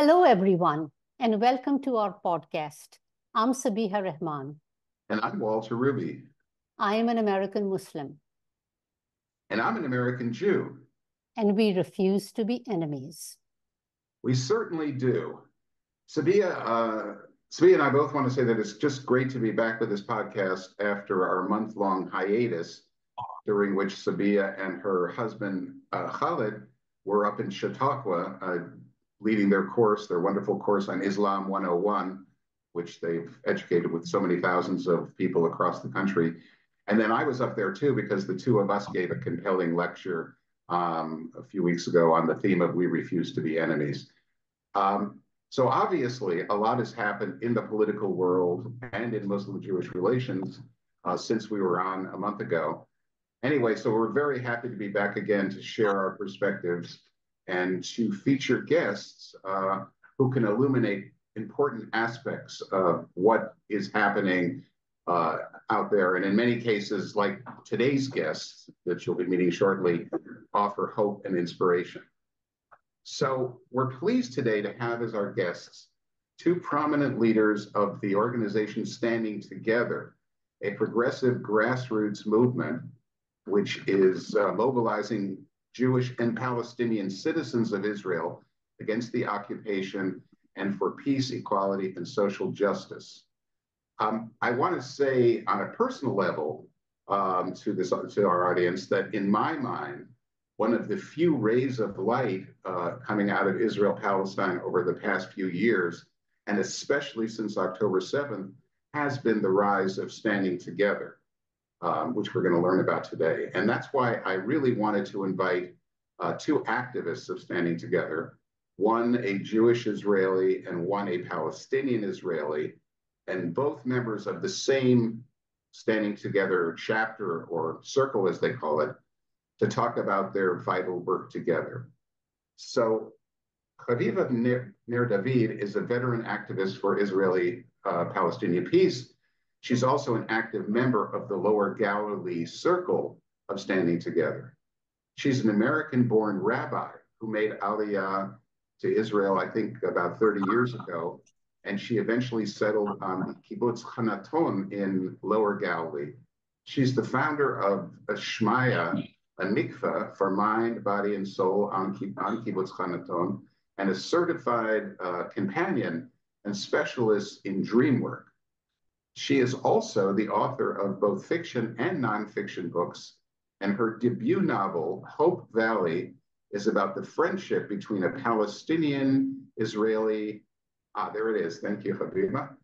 Hello, everyone, and welcome to our podcast. I'm Sabiha Rahman. And I'm Walter Ruby. I am an American Muslim. And I'm an American Jew. And we refuse to be enemies. We certainly do. Sabiha and I both want to say that it's just great to be back with this podcast after our month-long hiatus, during which Sabiha and her husband, Khalid, were up in Chautauqua, leading their wonderful course on Islam 101, which they've educated with so many thousands of people across the country. And then I was up there too, because the two of us gave a compelling lecture a few weeks ago on the theme of "We Refuse to Be Enemies." So obviously, a lot has happened in the political world and in Muslim-Jewish relations since we were on a month ago. Anyway, so we're very happy to be back again to share our perspectives and to feature guests who can illuminate important aspects of what is happening out there. And in many cases, like today's guests that you'll be meeting shortly, offer hope and inspiration. So we're pleased today to have as our guests two prominent leaders of the organization Standing Together, a progressive grassroots movement which is mobilizing Jewish and Palestinian citizens of Israel against the occupation and for peace, equality, and social justice. I want to say on a personal level to our audience that in my mind, one of the few rays of light coming out of Israel-Palestine over the past few years, and especially since October 7th, has been the rise of Standing Together, which we're going to learn about today. And that's why I really wanted to invite two activists of Standing Together, one a Jewish Israeli and one a Palestinian Israeli, and both members of the same Standing Together chapter or circle, as they call it, to talk about their vital work together. So Haviva Ner-David is a veteran activist for Israeli-Palestinian peace. She's also an active member of the Lower Galilee Circle of Standing Together. She's an American-born rabbi who made Aliyah to Israel, I think, about 30 years ago, and she eventually settled on Kibbutz Hanaton in Lower Galilee. She's the founder of Shmaya, a mikveh for mind, body, and soul on Kibbutz Hanaton, and a certified companion and specialist in dream work. She is also the author of both fiction and nonfiction books, and her debut novel, Hope Valley, is about the friendship between a Palestinian Israeli, there it is, thank you, Haviva,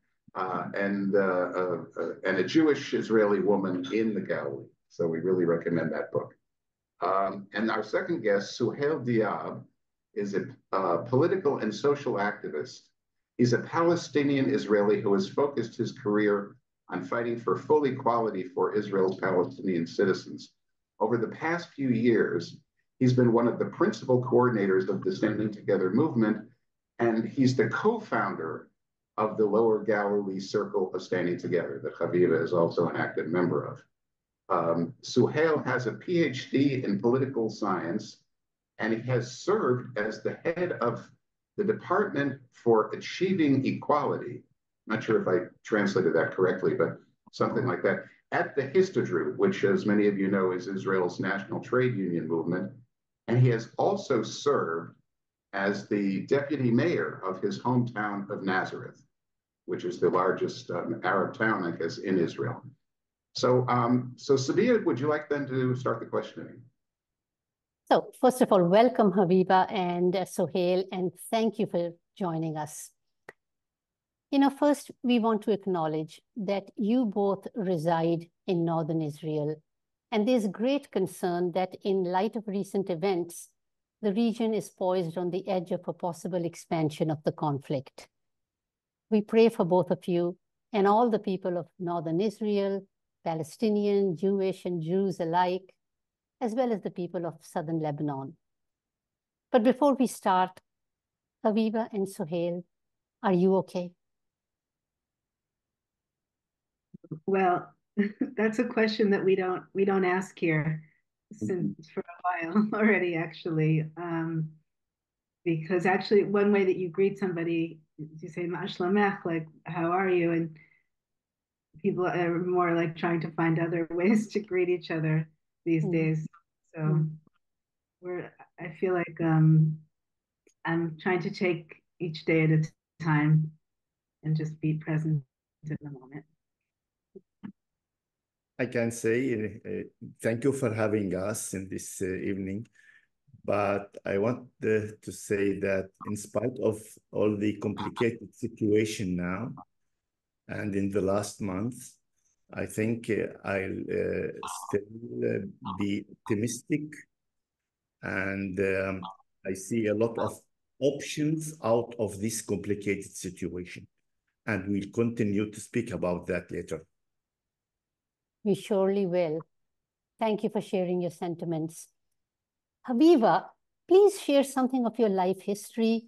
and a Jewish Israeli woman in the Galilee. So we really recommend that book. And our second guest, Suheil Diab, is a political and social activist. He's a Palestinian Israeli who has focused his career on fighting for full equality for Israel's Palestinian citizens. Over the past few years, he's been one of the principal coordinators of the Standing Together movement, and he's the co-founder of the Lower Galilee Circle of Standing Together that Haviva is also an active member of. Suheil has a PhD in political science, and he has served as the head of the Department for Achieving Equality. I'm not sure if I translated that correctly, but something like that, at the Histadrut, which, as many of you know, is Israel's national trade union movement. And he has also served as the deputy mayor of his hometown of Nazareth, which is the largest Arab town, I guess, in Israel. So Sabiha, would you like then to start the questioning? So first of all, welcome Haviva and Suheil, and thank you for joining us. First, we want to acknowledge that you both reside in northern Israel, and there's great concern that in light of recent events, the region is poised on the edge of a possible expansion of the conflict. We pray for both of you and all the people of northern Israel, Palestinian, Jewish, and Jews alike, as well as the people of southern Lebanon. But before we start, Haviva and Suheil, are you okay? Well, that's a question that we don't ask here since for a while already, actually. because actually one way that you greet somebody, you say "Ma shlamech," like how are you, and people are more like trying to find other ways to greet each other these days. So we're I feel like I'm trying to take each day at a time and just be present in the moment. I can say thank you for having us in this evening. But I want to say that in spite of all the complicated situation now, and in the last month, I think I'll still be optimistic, and I see a lot of options out of this complicated situation. And we'll continue to speak about that later. We surely will. Thank you for sharing your sentiments. Haviva, please share something of your life history,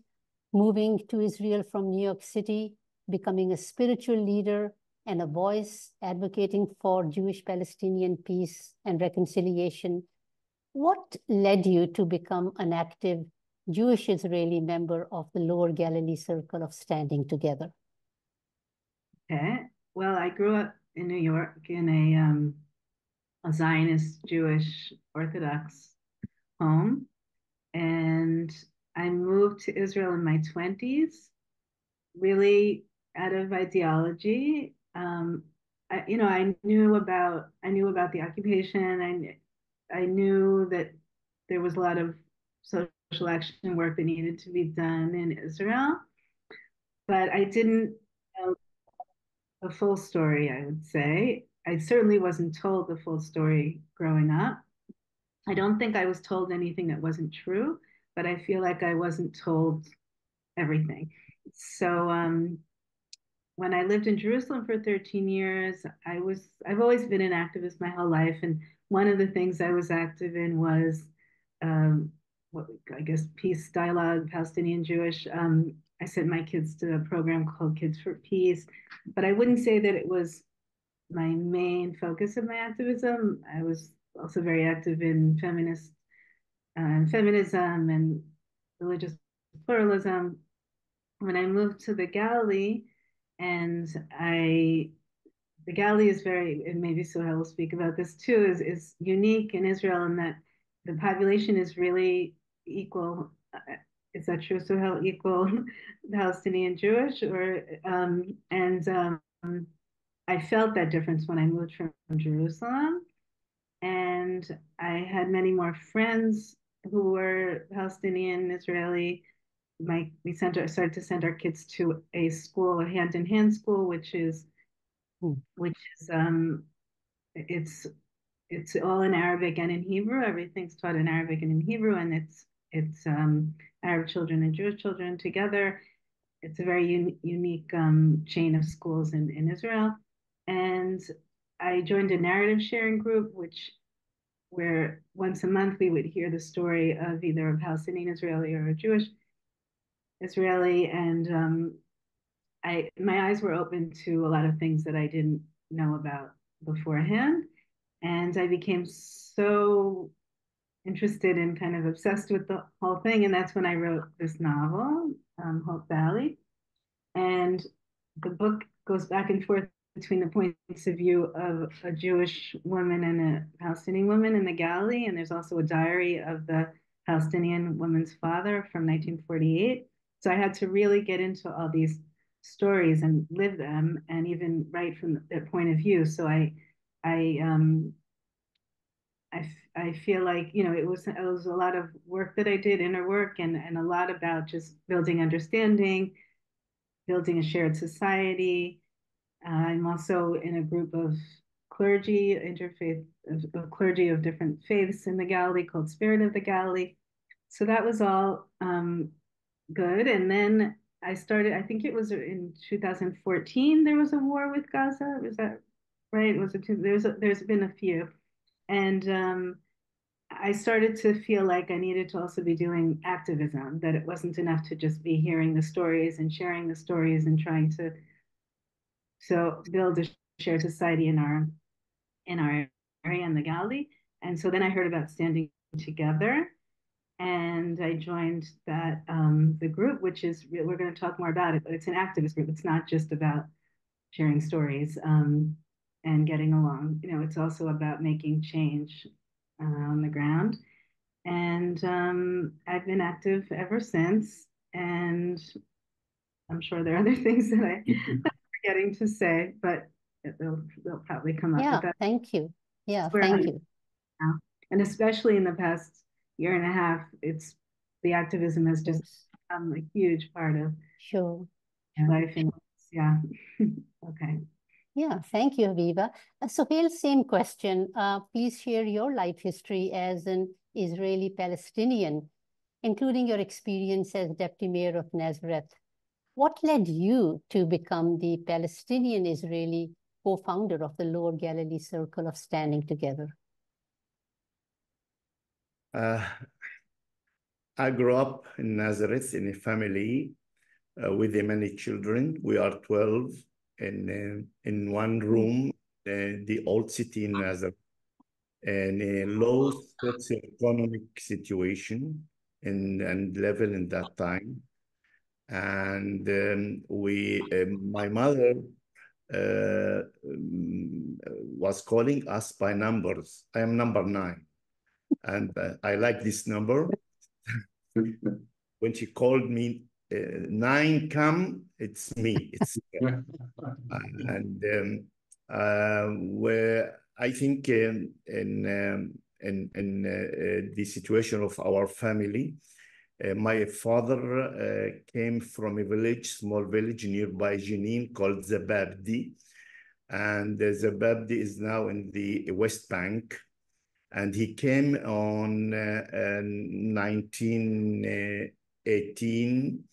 moving to Israel from New York City, becoming a spiritual leader and a voice advocating for Jewish-Palestinian peace and reconciliation. What led you to become an active Jewish-Israeli member of the Lower Galilee Circle of Standing Together? Okay. Well, I grew up in New York in a Zionist Jewish Orthodox home, and I moved to Israel in my 20s, really out of ideology. I knew about the occupation. I knew that there was a lot of social action work that needed to be done in Israel, but I didn't know the full story, I would say. I certainly wasn't told the full story growing up. I don't think I was told anything that wasn't true, but I feel like I wasn't told everything. So when I lived in Jerusalem for 13 years, I've always been an activist my whole life, and one of the things I was active in was what I guess peace dialogue, Palestinian Jewish. I sent my kids to a program called Kids for Peace, but I wouldn't say that it was my main focus of my activism. I was also very active in feminism and religious pluralism. When I moved to the Galilee, and the Galilee is very, and maybe Suheil will speak about this too, is unique in Israel in that the population is really equal. Is that true, Suheil? Equal Palestinian Jewish, or I felt that difference when I moved from Jerusalem, and I had many more friends who were Palestinian Israeli. We started to send our kids to a school, a hand-in-hand school, which is it's all in Arabic and in Hebrew. Everything's taught in Arabic and in Hebrew, and it's Arab children and Jewish children together. It's a very unique chain of schools in Israel. And I joined a narrative sharing group, where once a month we would hear the story of either a Palestinian Israeli or a Jewish Israeli, and my eyes were open to a lot of things that I didn't know about beforehand, and I became so interested and kind of obsessed with the whole thing, and that's when I wrote this novel, Hope Valley, and the book goes back and forth between the points of view of a Jewish woman and a Palestinian woman in the Galilee, and there's also a diary of the Palestinian woman's father from 1948. So I had to really get into all these stories and live them, and even write from their point of view. So I I feel like it was a lot of work that I did, inner work, and a lot about just building understanding, building a shared society. I'm also in a group of clergy, interfaith of clergy of different faiths in the Galilee called Spirit of the Galilee. So that was all good. And then I started, I think it was in 2014, there was a war with Gaza. Was that right? There's been a few. And I started to feel like I needed to also be doing activism, that it wasn't enough to just be hearing the stories and sharing the stories and trying to build a shared society in our area in the Galilee. And so then I heard about Standing Together, And I joined that the group, which is, we're going to talk more about it, but it's an activist group. It's not just about sharing stories and getting along. You know, it's also about making change on the ground. And I've been active ever since. And I'm sure there are other things that I'm forgetting to say, but they'll probably come up. Yeah, But thank you. Yeah, that's where thank I'm you. now. And especially in the past year and a half, it's the activism has just Yes, become a huge part of sure. my life. And yeah, okay. Yeah, thank you, Haviva. Suheil, same question. Please share your life history as an Israeli Palestinian, including your experience as Deputy Mayor of Nazareth. What led you to become the Palestinian Israeli co-founder of the Lower Galilee Circle of Standing Together? I grew up in Nazareth in a family with many children. We are 12 in one room, the old city in Nazareth, and a low socioeconomic situation and level in that time. And my mother was calling us by numbers. I am number 9, and I like this number. When she called me, 9 come, it's me. It's and where I think in the situation of our family, my father came from a village, small village nearby Jenin called Zababdi. And Zababdi is now in the West Bank. And he came on 1918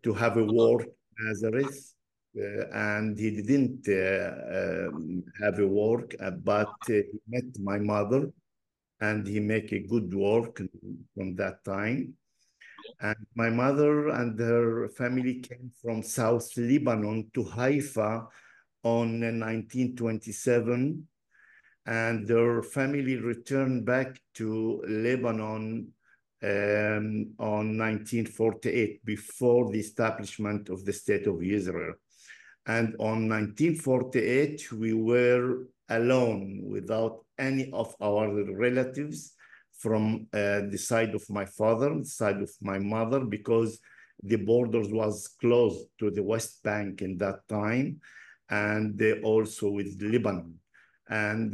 to have a war in Nazareth. And he didn't have a work, but he met my mother and he make a good work from that time. And my mother and her family came from South Lebanon to Haifa on 1927, and their family returned back to Lebanon on 1948, before the establishment of the State of Israel. And on 1948, we were alone without any of our relatives from the side of my father, the side of my mother, because the borders was closed to the West Bank in that time, and also with Lebanon. And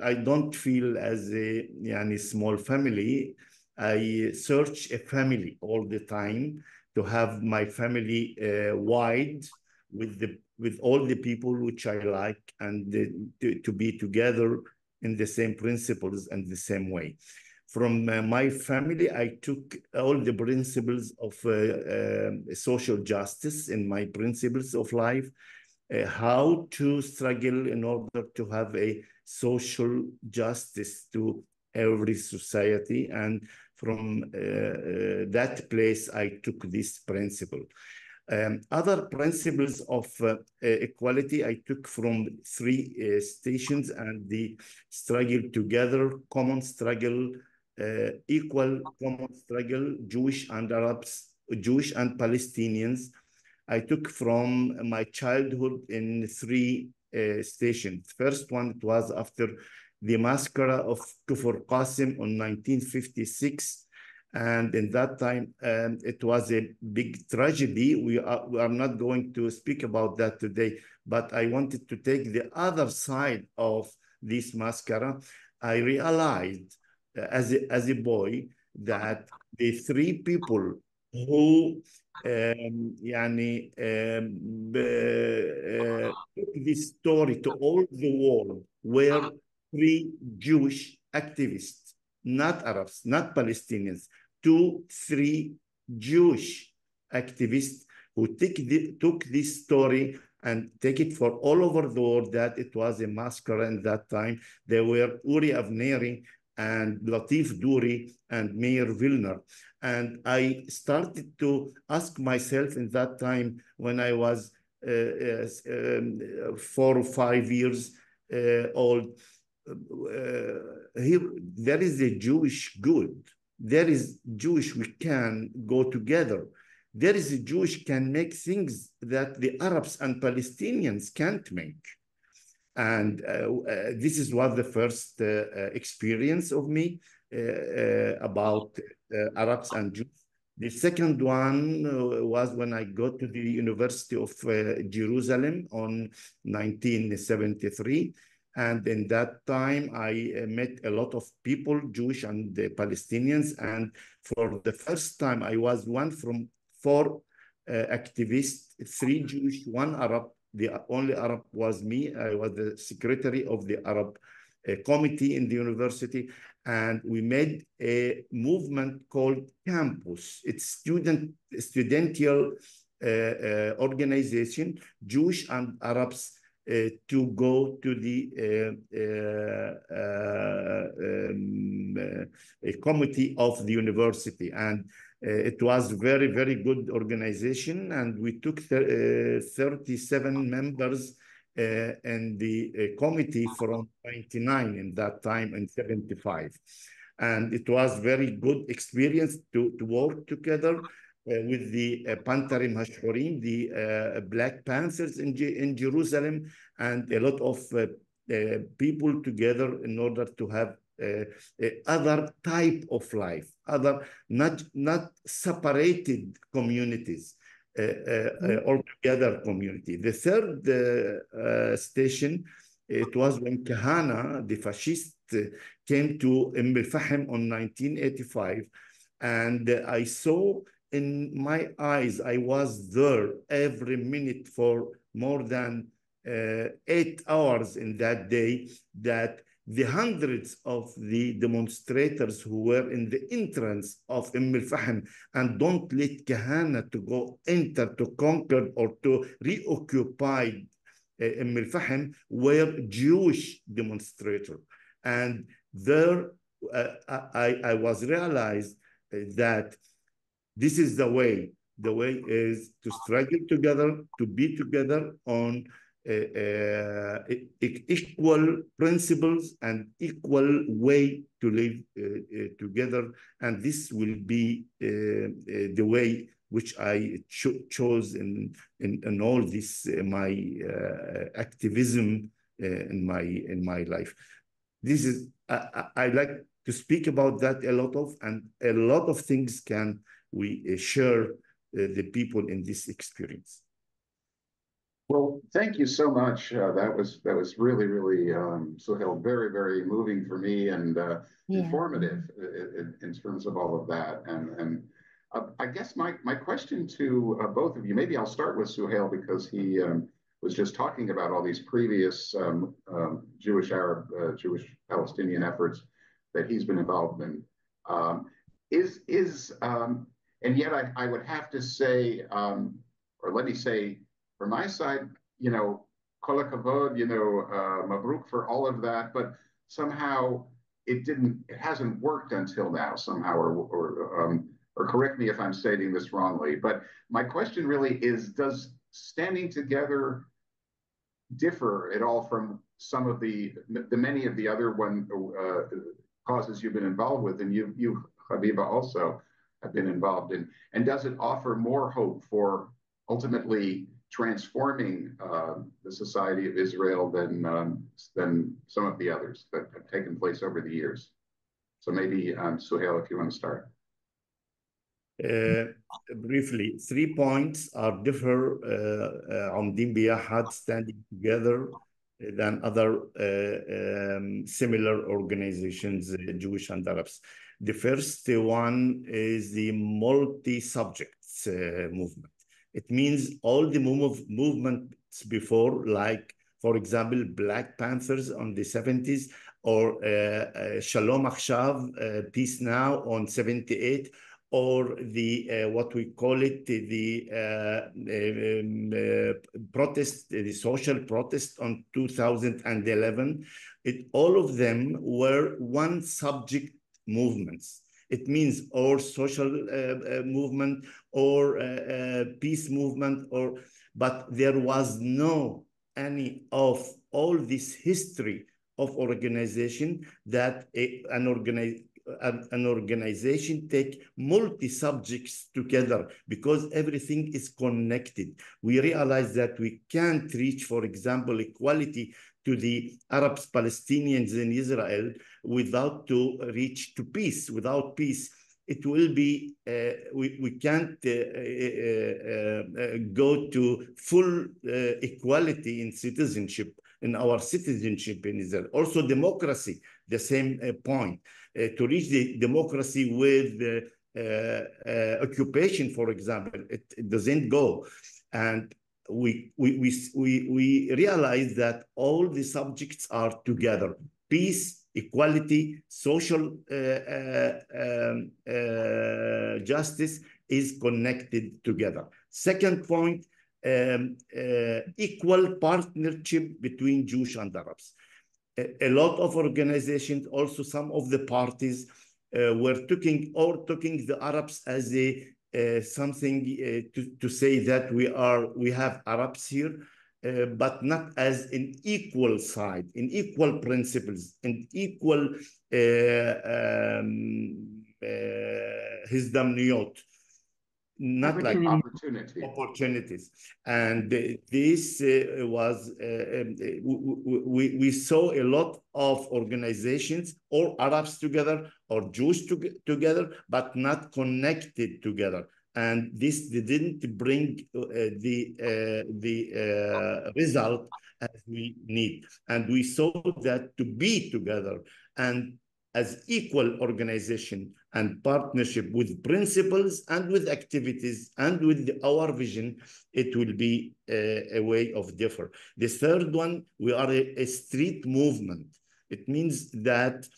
I don't feel as a small family. I search a family all the time to have my family wide with all the people which I like, and to be together in the same principles and the same way. From my family, I took all the principles of social justice in my principles of life, how to struggle in order to have a social justice to every society. And from that place, I took this principle. Other principles of equality I took from 3 stations, and the struggle together, common struggle, equal common struggle, Jewish and Arabs, Jewish and Palestinians. I took from my childhood in 3 stations. First one, it was after the massacre of Kufr Qasim on 1956. And in that time, it was a big tragedy. We are not going to speak about that today, but I wanted to take the other side of this massacre. I realized as a boy that the 3 people who took this story to all the world were 3 Jewish activists, not Arabs, not Palestinians, 2, 3 Jewish activists who took this story and take it for all over the world that it was a massacre. In that time, they were Uri Avneri and Latif Duri and Meir Vilner. And I started to ask myself in that time, when I was 4 or 5 years old, here there is a Jewish good. There is Jewish, we can go together. There is a Jewish can make things that the Arabs and Palestinians can't make. And this is what the first experience of me about Arabs and Jews. The second one was when I got to the University of Jerusalem on 1973. And in that time, I met a lot of people, Jewish and Palestinians. And for the first time, I was one from 4 activists, 3 Jewish, 1 Arab. The only Arab was me. I was the secretary of the Arab committee in the university. And we made a movement called Campus. It's studential organization, Jewish and Arabs, to go to the committee of the university. And it was very, very good organization. And we took 37 members in the committee from 29 in that time and 75. And it was very good experience to work together with the Pantarim Hashhorim, the Black Panthers in Jerusalem, and a lot of people together in order to have other type of life, other not separated communities, altogether community. The third station, it was when Kahana, the fascist, came to Al-Fahim on 1985, and I saw in my eyes, I was there every minute for more than 8 hours in that day, that the hundreds of the demonstrators who were in the entrance of Al-Fahim and don't let Kahana to go enter, to conquer or to reoccupy Al-Fahim were Jewish demonstrators. And there I was realized that this is the way. The way is to struggle together, to be together on equal principles and equal way to live together. And this will be the way which I chose in all this my activism in my life. This is I like to speak about that a lot of, and a lot of things can we share the people in this experience. Well, thank you so much. That was really, really, Suheil, very, very moving for me and informative in terms of all of that. And I guess my question to both of you, maybe I'll start with Suheil because he was just talking about all these previous Jewish Arab, Jewish Palestinian efforts that he's been involved in. And yet I would have to say, or let me say, from my side, you know, kol hakavod, you know, mabruk for all of that, but somehow it hasn't worked until now somehow, or correct me if I'm stating this wrongly. But my question really is, does standing together differ at all from some of the many of the other causes you've been involved with, and you Haviva also have been involved in, and does it offer more hope for ultimately transforming the society of Israel than some of the others that have taken place over the years? So maybe Suheil, if you want to start. Briefly, 3 points are differ on Din Biyahad standing together than other similar organizations, Jewish and Arabs. The first one is the multi-subjects movement. It means all the movements before, like, for example, Black Panthers on the 70s, or Shalom Achshav, Peace Now on 78, or the what we call it, the protest, the social protest on 2011. All of them were one subject movements. It means or social movement or peace movement, but there was no any of all this history of organization that an organization take multi-subjects together because everything is connected. We realize that we can't reach, for example, equality to the Arabs, Palestinians in Israel without to reach to peace. Without peace, it will be, we can't go to full equality in citizenship, in our citizenship in Israel. Also democracy, the same point. To reach the democracy with occupation, for example, it doesn't go. And we realize that all the subjects are together: peace, equality, social justice is connected together. Second point, equal partnership between Jewish and Arabs. A lot of organizations, also some of the parties, were taking the Arabs as a something to say that we have Arabs here, but not as an equal side, in equal principles, in equal هزدمنيات, not like opportunities. And this was, we saw a lot of organizations, or Arabs together, or Jews together, but not connected together. And this didn't bring the result as we need. And we saw that to be together and as equal organization and partnership with principles and with activities and with our vision, it will be a way of differ. The third one, we are a street movement. It means that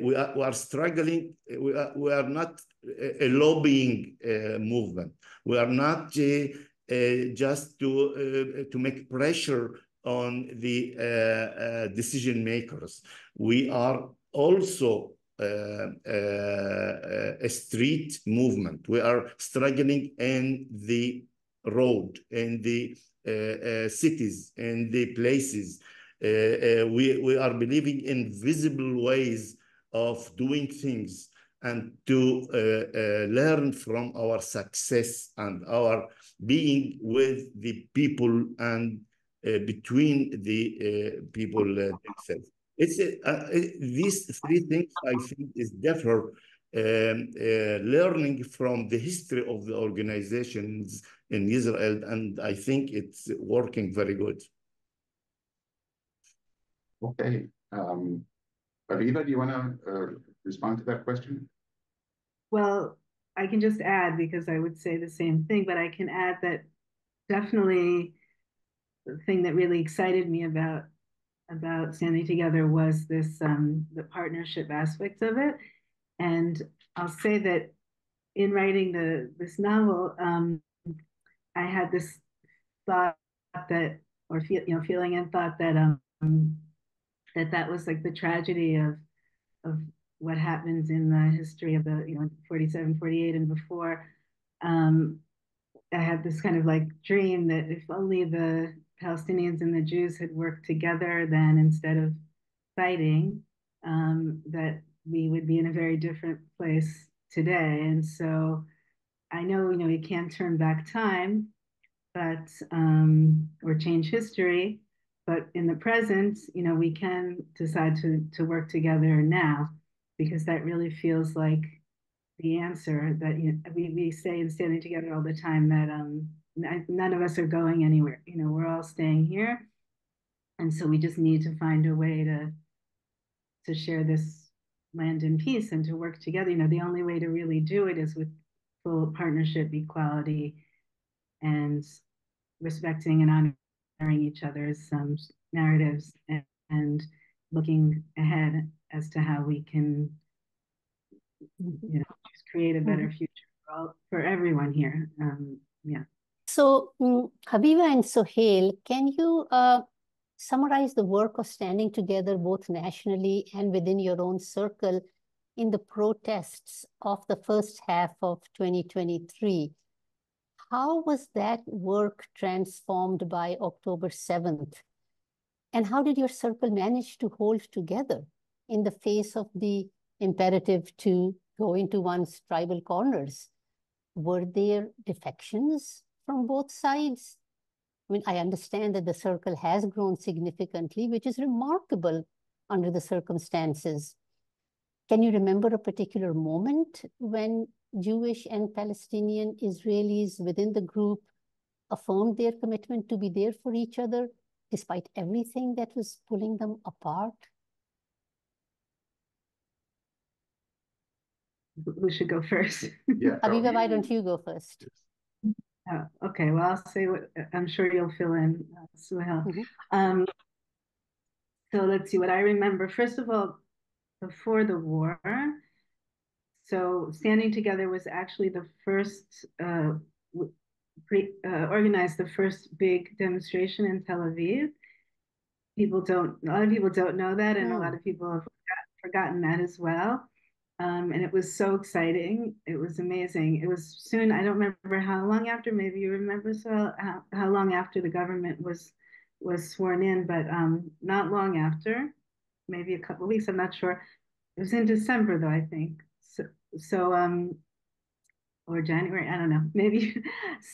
we are struggling. We are not a lobbying movement. We are not just to make pressure on the decision makers. We are also a street movement. We are struggling in the road, in the cities, in the places. We are believing in visible ways of doing things and to learn from our success and our being with the people and between the people themselves. It's these three things, I think, is differ learning from the history of the organizations in Israel, and I think it's working very good. Okay. Haviva, do you want to respond to that question? Well, I can just add, because I would say the same thing, but I can add that definitely the thing that really excited me about standing together was this the partnership aspect of it. And I'll say that in writing this novel, I had this thought that, or feeling and thought that that was like the tragedy of what happens in the history of the 47, 48 and before. I had this kind of like dream that if only the Palestinians and the Jews had worked together, then instead of fighting, that we would be in a very different place today. And so I know, you can't turn back time, but or change history, but in the present, we can decide to work together now, because that really feels like the answer that we say in Standing Together all the time, that none of us are going anywhere. We're all staying here, and so we just need to find a way to share this land in peace and to work together. The only way to really do it is with full partnership, equality, and respecting and honoring each other's narratives, and looking ahead as to how we can just create a better future for everyone here. Yeah. So Haviva and Suheil, can you summarize the work of Standing Together both nationally and within your own circle in the protests of the first half of 2023? How was that work transformed by October 7th? And how did your circle manage to hold together in the face of the imperative to go into one's tribal corners? Were there defections from both sides? I mean, I understand that the circle has grown significantly, which is remarkable under the circumstances. Can you remember a particular moment when Jewish and Palestinian Israelis within the group affirmed their commitment to be there for each other despite everything that was pulling them apart? Who should go first? Yeah. Haviva, why don't you go first? Okay, well, I'll say what I'm sure you'll fill in, Suheil. So let's see what I remember. First of all, before the war, so Standing Together was actually the first, organized the first big demonstration in Tel Aviv. A lot of people don't know that, and a lot of people have forgotten that as well. And it was so exciting. It was amazing. It was soon, I don't remember how long after, maybe you remember, so how long after the government was sworn in, but not long after, maybe a couple of weeks, I'm not sure. It was in December though, I think. Or January, I don't know, maybe.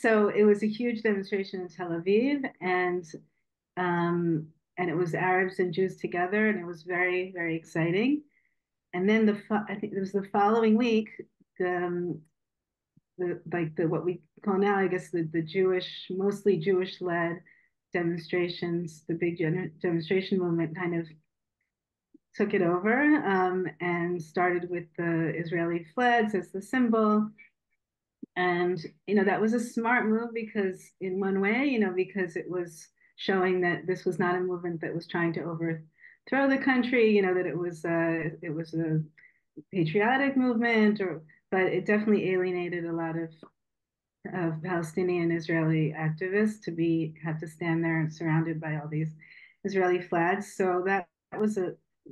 So it was a huge demonstration in Tel Aviv, and it was Arabs and Jews together, and it was very, very exciting. And then I think it was the following week, what we call now, I guess, the Jewish, mostly Jewish-led demonstrations, the big demonstration movement kind of took it over, and started with the Israeli flags as the symbol. And, that was a smart move because in one way, because it was showing that this was not a movement that was trying to overthrow the country, that it was a patriotic movement, but it definitely alienated a lot of Palestinian Israeli activists to have to stand there surrounded by all these Israeli flags. So that was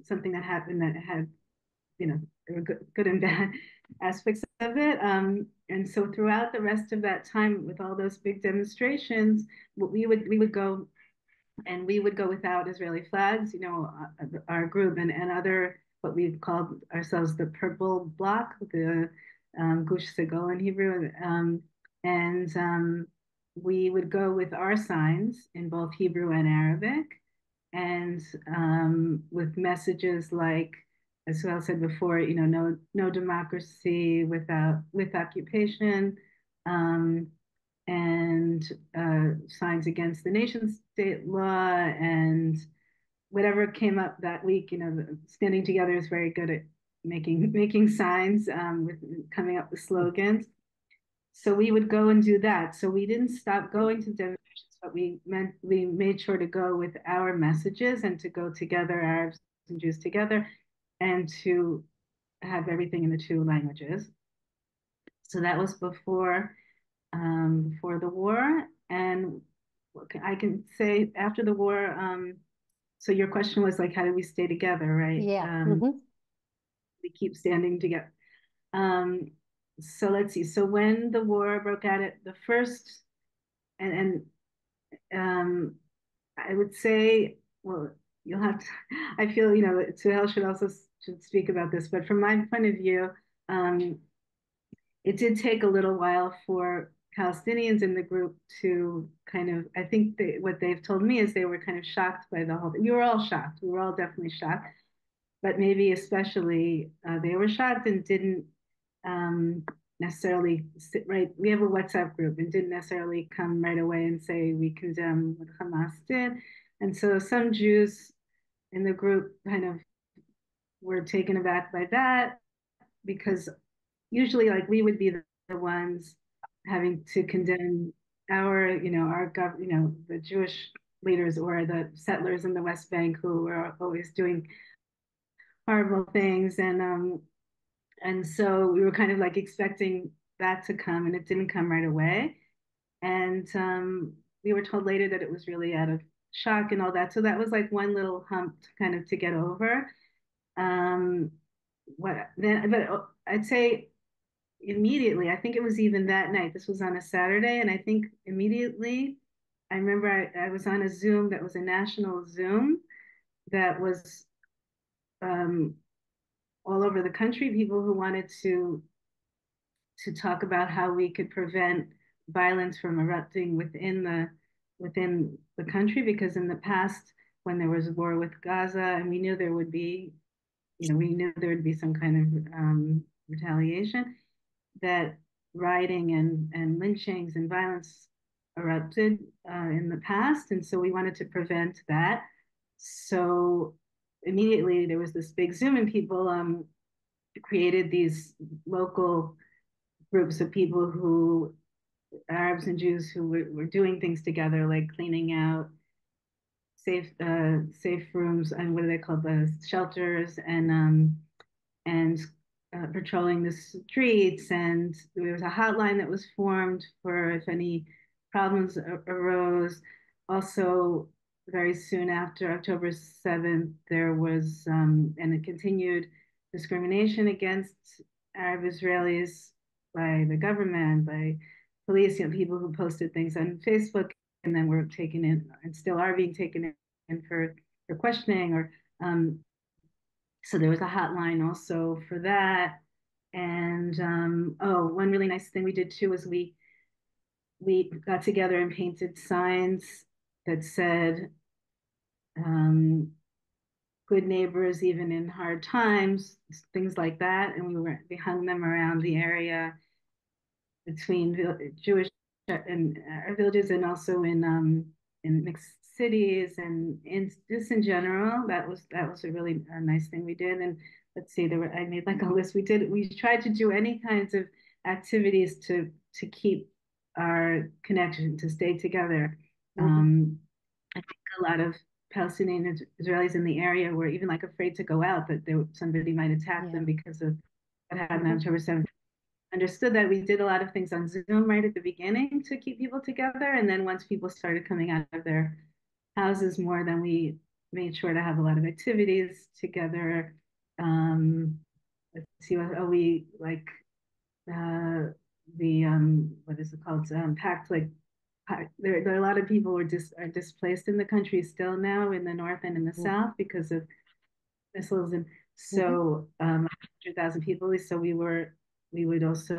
something that happened that had, there were good and bad aspects of it. And so throughout the rest of that time, with all those big demonstrations, we would go, and we would go without Israeli flags, our group and other, what we called ourselves the purple bloc, the Gush Segol in Hebrew. And we would go with our signs in both Hebrew and Arabic, and with messages like, as Suheil said before, no democracy with occupation, and signs against the nation state law, and whatever came up that week. Standing Together is very good at making signs, with coming up with slogans. So we would go and do that. So we didn't stop going to demonstrations, but we made sure to go with our messages and to go together, Arabs and Jews together, and to have everything in the two languages. So that was before the war. And I can say after the war, so your question was like, how do we stay together, right? Yeah. We keep standing together. So let's see. So when the war broke out, at the first, and I would say, well, you'll have to, I feel, Suheil should speak about this, but from my point of view, it did take a little while for Palestinians in the group to kind of, I think what they've told me is they were kind of shocked by the whole thing. We were all shocked. We were all definitely shocked, but maybe especially they were shocked and didn't necessarily right. We have a WhatsApp group and didn't necessarily come right away and say we condemn what Hamas did. And so some Jews in the group kind of were taken aback by that, because usually like we would be the ones having to condemn our the Jewish leaders or the settlers in the West Bank who were always doing horrible things, and so we were kind of like expecting that to come, and it didn't come right away. And we were told later that it was really out of shock and all that. So that was like one little hump kind of to get over. But I'd say immediately, I think it was even that night. This was on a Saturday, and I think immediately I remember I was on a Zoom that was a national Zoom that was all over the country, people who wanted to talk about how we could prevent violence from erupting within the country, because in the past, when there was a war with Gaza, and we knew there would be, we knew there would be some kind of retaliation, that rioting and lynchings and violence erupted in the past, and so we wanted to prevent that. So immediately there was this big Zoom, and people created these local groups of people who, Arabs and Jews, who were doing things together, like cleaning out safe rooms, and what are they called, the shelters, and patrolling the streets. And there was a hotline that was formed for if any problems arose. Also, very soon after October 7th, there was and it continued discrimination against Arab Israelis by the government, by police, people who posted things on Facebook and then were taken in, and still are being taken in for questioning. Or so there was a hotline also for that. And one really nice thing we did too was we got together and painted signs that said good neighbors even in hard times, things like that. And we hung them around the area between Jewish and our villages, and also in mixed cities, and just in general. That was a really nice thing we did. And let's see, I made like a list. We tried to do any kinds of activities to keep our connection, to stay together. I think a lot of Palestinian Israelis in the area were even like afraid to go out, that somebody might attack them because of what happened on October 7th. Understood that we did a lot of things on Zoom right at the beginning to keep people together. And then once people started coming out of their houses more, then we made sure to have a lot of activities together. Let's see, we like what is it called? Packed, like, there are a lot of people who are displaced in the country still now, in the north and in the south, because of missiles. And so 100,000 people. So we would also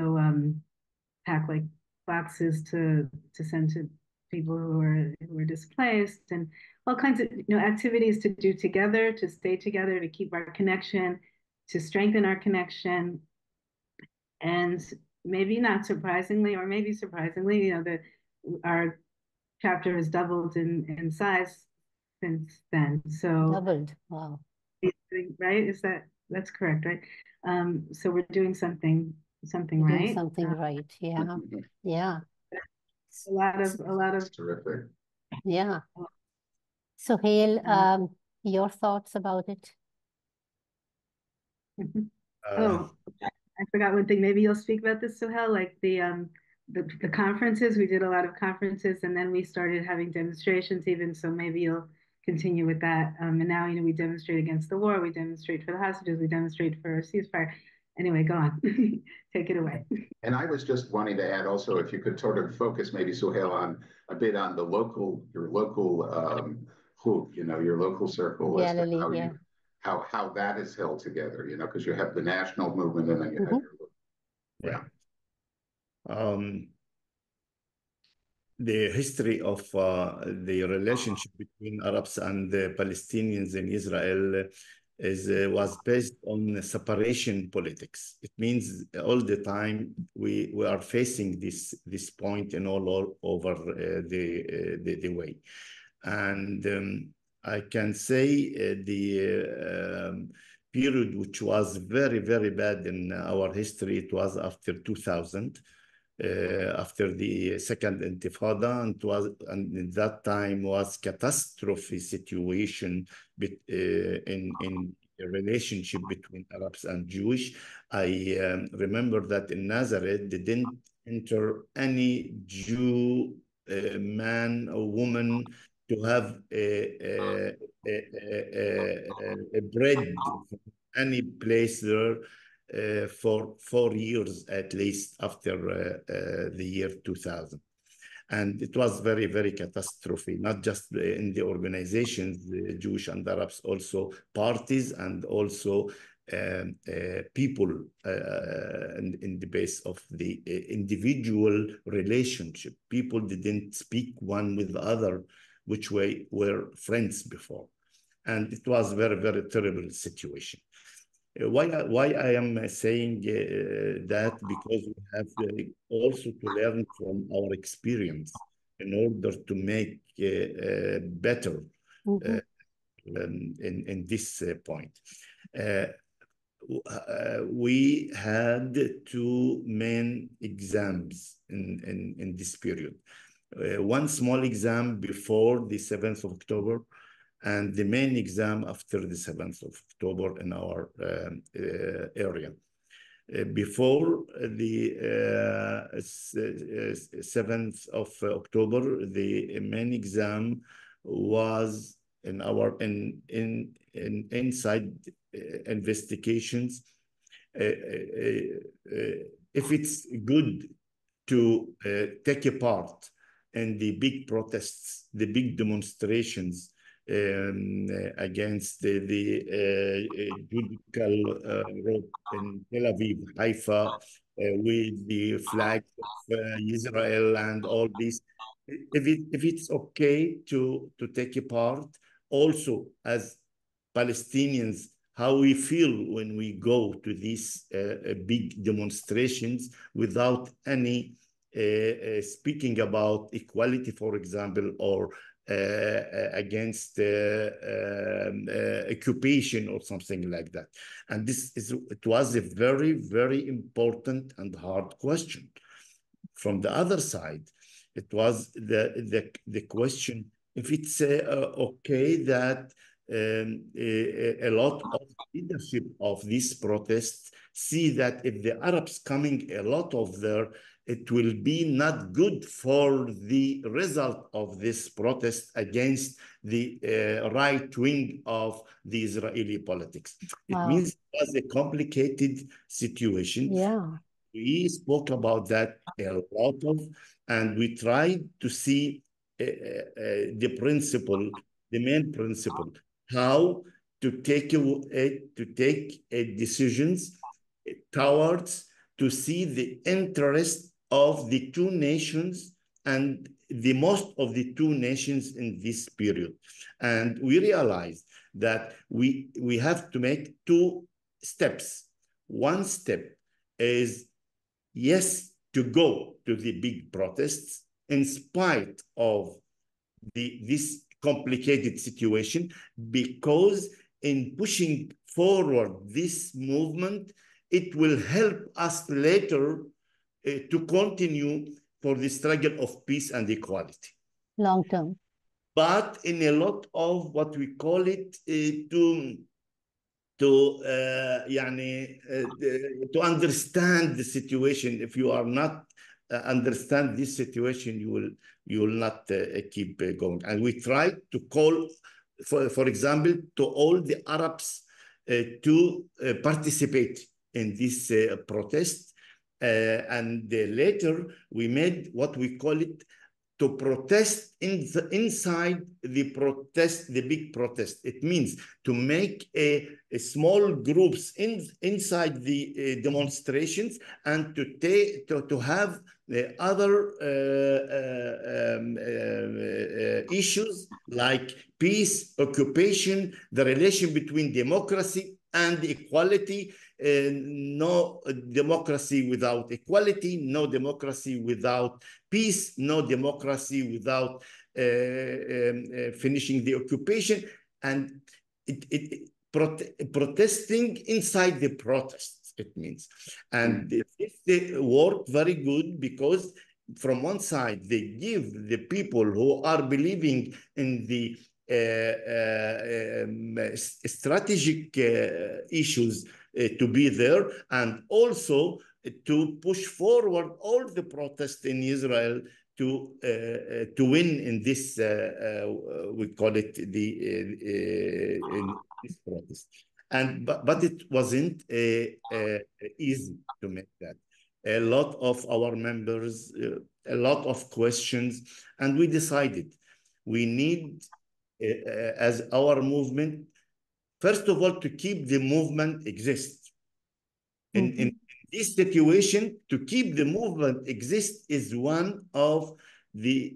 pack like boxes to send to people who were displaced, and all kinds of activities to do together, to stay together, to keep our connection, to strengthen our connection. And maybe not surprisingly, or maybe surprisingly, our chapter has doubled in size since then. So doubled. Wow. Right? That's correct, right? So we're doing something We're right. doing something right. Yeah. Yeah. A lot of terrific. Yeah. Suheil, your thoughts about it? Oh, I forgot one thing. Maybe you'll speak about this, Suheil, like the conferences. We did a lot of conferences, and then we started having demonstrations even. So maybe you'll continue with that. And now, we demonstrate against the war, we demonstrate for the hostages, we demonstrate for a ceasefire. Anyway, go on. Take it away. And I was just wanting to add also, if you could sort of focus maybe, Suheil, on a bit on your local hoop, your local circle, as to how that is held together, because you have the national movement and then you have your the history of the relationship between Arabs and the Palestinians in Israel was based on separation politics. It means all the time we are facing this point and all over the way. And I can say the period which was very, very bad in our history, it was after 2000. After the second Intifada, and in that time was catastrophe situation in a relationship between Arabs and Jewish. I remember that in Nazareth they didn't enter any Jew man or woman to have a bread from any place there. For 4 years at least after the year 2000. And it was very, very catastrophic, not just in the organizations, the Jewish and Arabs, also parties and also people in the base of the individual relationship. People didn't speak one with the other, which were friends before. And it was very, very terrible situation. Why I am saying that? Because we have also to learn from our experience in order to make better in this point. We had two main exams in this period. One small exam before the 7th of October, and the main exam after the 7th of October in our area. Before the 7th of October, the main exam was in our inside investigations. If it's good to take a part in the big protests, the big demonstrations against the judicial road in Tel Aviv, Haifa, with the flag of Israel and all this. If it's okay to take a part, also as Palestinians, how we feel when we go to these big demonstrations without any speaking about equality, for example, or against occupation or something like that. And it was a very, very important and hard question. From the other side, it was the question if it's okay that a lot of leadership of these protests see that if the Arabs coming a lot of there, it will be not good for the result of this protest against the right wing of the Israeli politics. It means it was a complicated situation. Yeah. We spoke about that a lot of, and we tried to see the principle, the main principle, how to take decisions towards to see the interest of the two nations and the most of the two nations in this period. And we realized that we have to make two steps. One step is, yes, to go to the big protests in spite of this complicated situation, because in pushing forward this movement, it will help us later to continue for the struggle of peace and equality. Long term. But in a lot of what we call it to understand the situation. If you are not understand this situation, you will not keep going. And we try to call, for example, to all the Arabs to participate in this protest. And later we made what we call it to protest inside the protest, the big protest. It means to make a small groups inside the demonstrations, and to have other issues like peace, occupation, the relation between democracy and equality. No democracy without equality, no democracy without peace, no democracy without finishing the occupation, and protesting inside the protests, it means. And this worked very good, because from one side, they give the people who are believing in the strategic issues to be there, and also to push forward all the protests in Israel to win in this, we call it in this protest. But it wasn't easy to make that. a lot of our members, a lot of questions, and we decided we need, as our movement, first of all, to keep the movement exist. In this situation, to keep the movement exist is one of the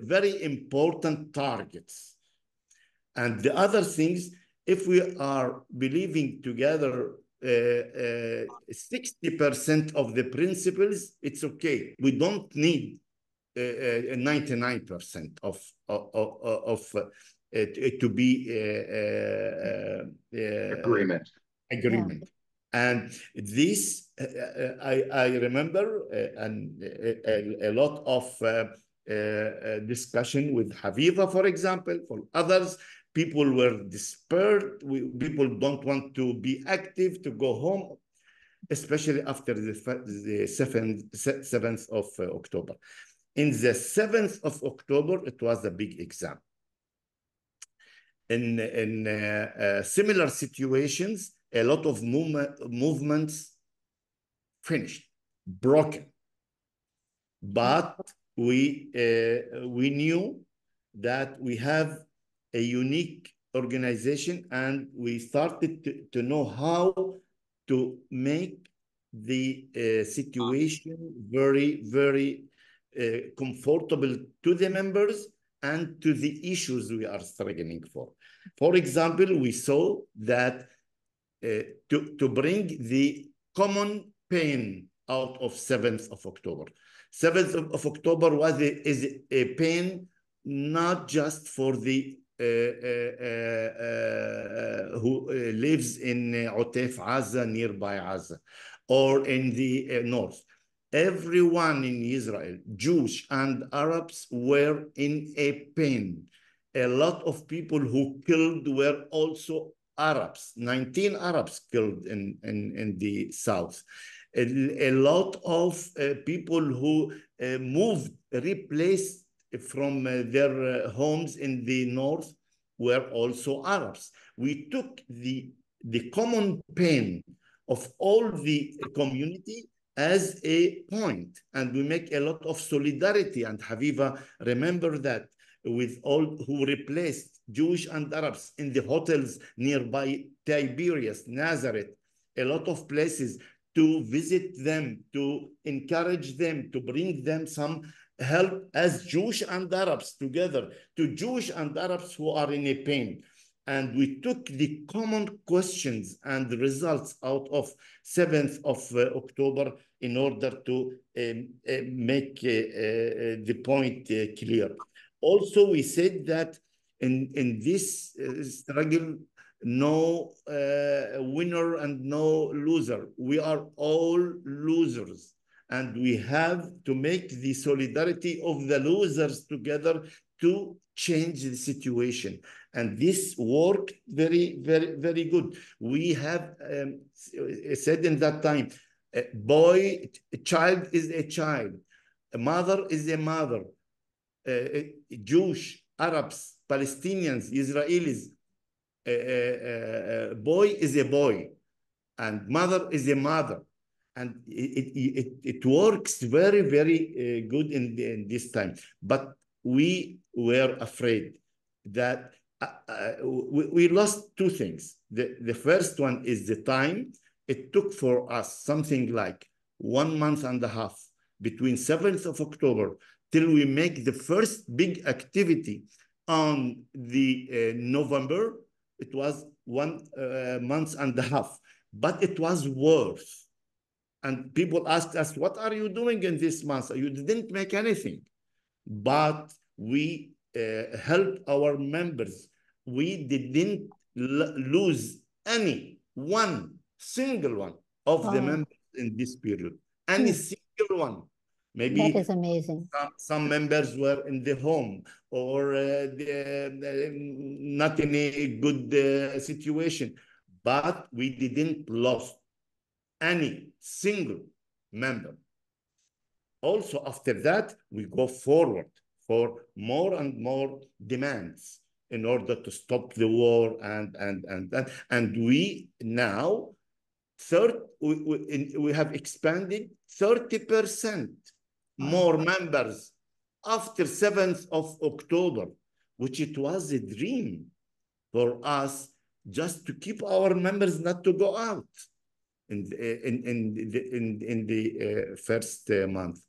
very important targets. And the other things, if we are believing together 60% of the principles, it's okay. We don't need 99% to be Agreement. agreement. Yeah. And this, I remember, and a lot of discussion with Haviva, for example, for others. People were despaired. People don't want to be active, to go home, especially after the 7th of October. In the 7th of October, it was a big exam. In similar situations, a lot of movements finished, broken. But we knew that we have a unique organization, and we started to know how to make the situation very, very comfortable to the members and to the issues we are struggling for. For example, we saw that to bring the common pain out of 7th of October. 7th of October is a pain not just for the who lives in Otef Gaza, nearby Gaza, or in the north. Everyone in Israel, Jews and Arabs, were in a pain. A lot of people who killed were also Arabs. 19 Arabs killed in the south. A lot of people who moved, replaced from their homes in the north were also Arabs. We took the common pain of all the community as a point, and we make a lot of solidarity. And Haviva, remember that, with all who replaced Jewish and Arabs in the hotels nearby Tiberias, Nazareth, a lot of places, to visit them, to encourage them, to bring them some help as Jewish and Arabs together, to Jewish and Arabs who are in a pain. And we took the common questions and the results out of 7th of October in order to make the point clear. Also, we said that in this struggle, no winner and no loser. We are all losers. And we have to make the solidarity of the losers together to change the situation. And this worked very, very, very good. We have said in that time, a child is a child, a mother is a mother, Jewish, Arabs, Palestinians, Israelis, boy is a boy, and mother is a mother. And it works very, very good in this time. But we were afraid that we lost two things. The first one is the time. It took for us something like 1.5 months between 7th of October till we make the first big activity on the November. It was 1.5 months, but it was worth. And people asked us, what are you doing in this month? You didn't make anything. But we helped our members. We didn't lose one single one of the members in this period. Any single one. Maybe that is amazing. Some members were in the home, or not in a good situation. But we didn't lose any single member. Also, after that, we go forward for more and more demands in order to stop the war, and we now we have expanded 30% more members after 7th of October, which it was a dream for us just to keep our members not to go out in the first month.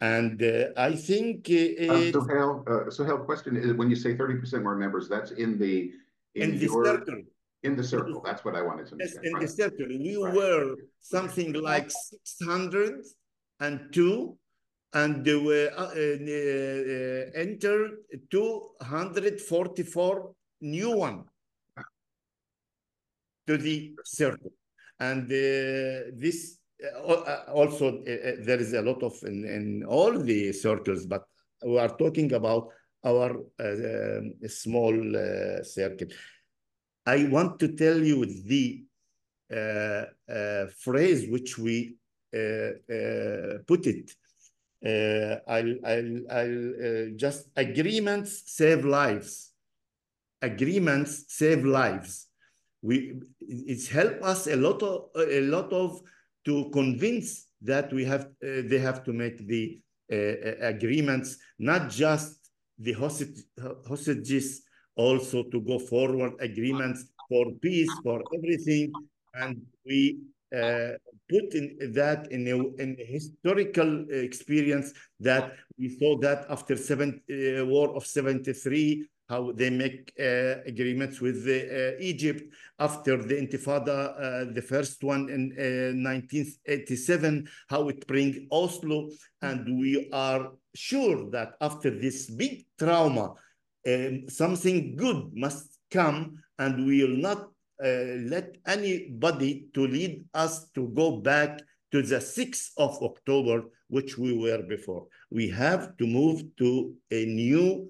And I think Suheil, question is, when you say 30% more members, that's in the circle. In the circle, that's what I wanted to understand. Yes, in the circle. We were something like 602, and they were entered 244 new one to the circle. And this also, there is a lot of in all the circles, but we are talking about our small circle. I want to tell you the phrase which we put it. I'll just agreements save lives. Agreements save lives. It's helped us a lot of to convince that they have to make the agreements, not just the hostages, also to go forward agreements for peace, for everything. And we put in that in a historical experience that we saw that after War of 73, how they make agreements with Egypt, after the Intifada, the first one in 1987, how it brings Oslo. And we are sure that after this big trauma, something good must come, and we will not let anybody to lead us to go back to the 6th of October, which we were before. We have to move to a new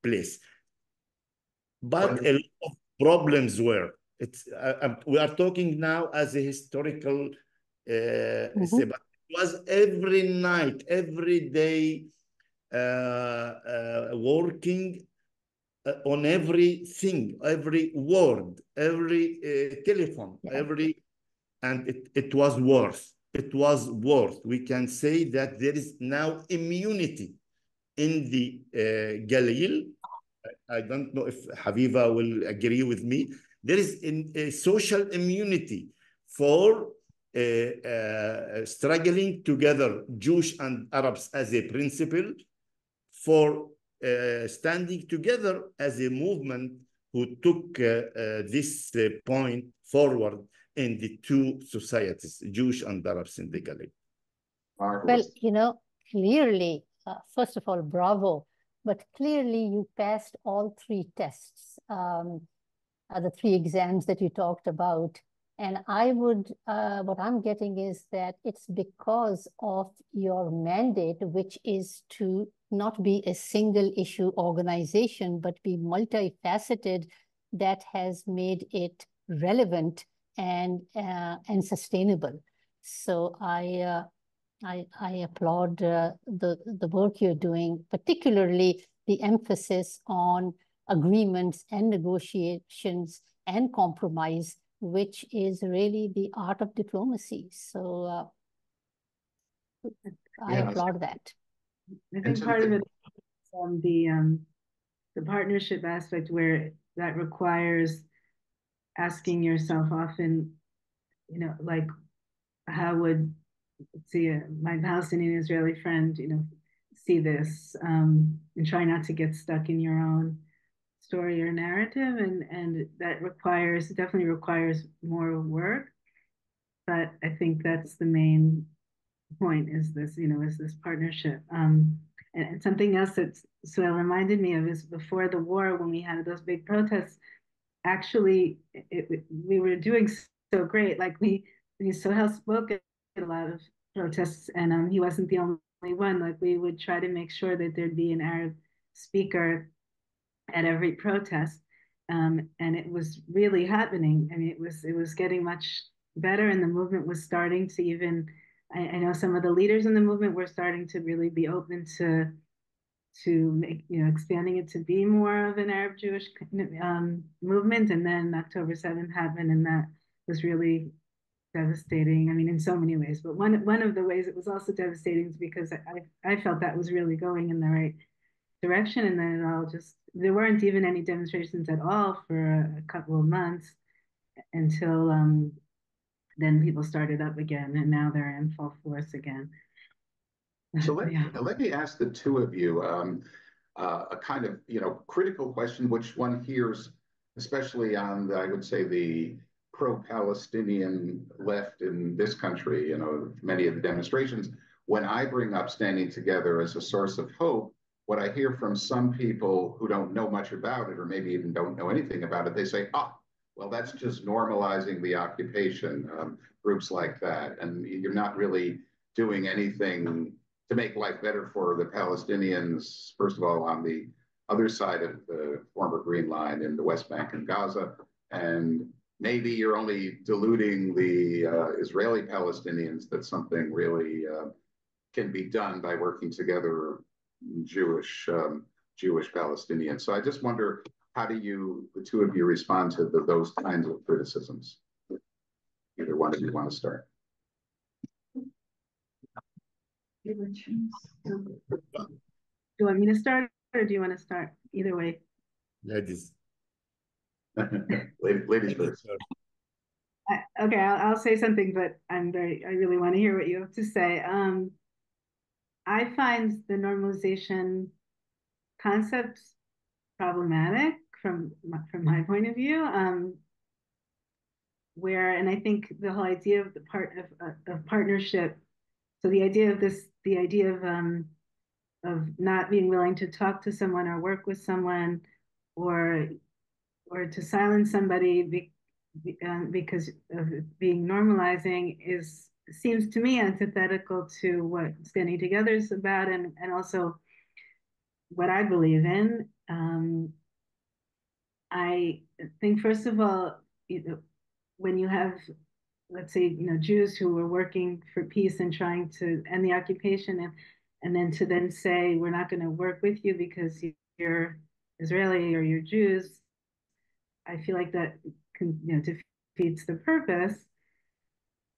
place. But a lot of problems were. We are talking now as a historical say, but it was every night, every day, working on everything, every word, every telephone, and it was worth. It was worth. We can say that there is now immunity in the Galil. I don't know if Haviva will agree with me. There is a social immunity for struggling together, Jewish and Arabs as a principle, for standing together as a movement who took this point forward in the two societies, Jewish and Arabs in the Galil. Well, you know, clearly, first of all, bravo, but clearly you passed all three tests, the three exams that you talked about. And I would, what I'm getting is that it's because of your mandate, which is to not be a single issue organization, but be multifaceted, that has made it relevant and sustainable. So I applaud the work you're doing, particularly the emphasis on agreements and negotiations and compromise, which is really the art of diplomacy. So I applaud that. I think part of it is the partnership aspect, where that requires asking yourself often, you know, like, how would my Palestinian Israeli friend, you know, see this, and try not to get stuck in your own story or narrative, and that definitely requires more work. But I think that's the main point, is this, you know, is this partnership. And something else that Suheil reminded me of is, before the war, when we had those big protests, actually we were doing so great. Like Suheil spoke at a lot of protests, and he wasn't the only one. Like, we would try to make sure that there'd be an Arab speaker at every protest, and it was really happening. I mean, it was getting much better, and the movement was starting to even. I know some of the leaders in the movement were starting to really be open to make, you know, expanding it to be more of an Arab Jewish movement. And then October 7th happened, and that was really devastating. I mean, in so many ways, but one of the ways it was also devastating is because I felt that was really going in the right direction, and then it all just, there weren't even any demonstrations at all for a couple of months until then people started up again, and now they're in full force again. So Yeah. let me ask the two of you a kind of critical question, which one hears, especially on I would say the pro-Palestinian left in this country. Many of the demonstrations. When I bring up standing together as a source of hope, what I hear from some people who don't know much about it, or maybe even don't know anything about it, they say, well, that's just normalizing the occupation, groups like that, and you're not really doing anything to make life better for the Palestinians, first of all, on the other side of the former Green Line in the West Bank and Gaza. And maybe you're only deluding the Israeli Palestinians that something really can be done by working together, Jewish Palestinians. So I just wonder, how do the two of you respond to those kinds of criticisms? Either one of you want to start? Do you want me to start, or do you want to start? Either way. Ladies. Ladies first. Okay, I'll say something, but I really want to hear what you have to say. I find the normalization concept problematic from my point of view, and I think the whole idea of of partnership. So the idea of not being willing to talk to someone or work with someone, or to silence somebody because of it being normalizing seems to me antithetical to what standing together is about, and also what I believe in. I think, first of all, when you have, let's say, Jews who were working for peace and trying to end the occupation, and then to say, we're not going to work with you because you're Israeli or you're Jews, I feel like that defeats the purpose.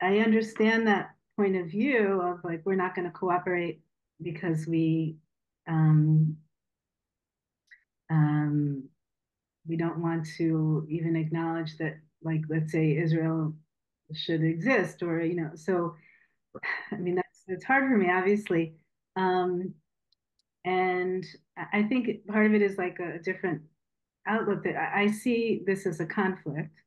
I understand that point of view of like, we're not going to cooperate because we don't want to even acknowledge that, like, let's say Israel should exist, or so I mean, it's hard for me, obviously. And I think part of it is like a different outlook, that I see this as a conflict,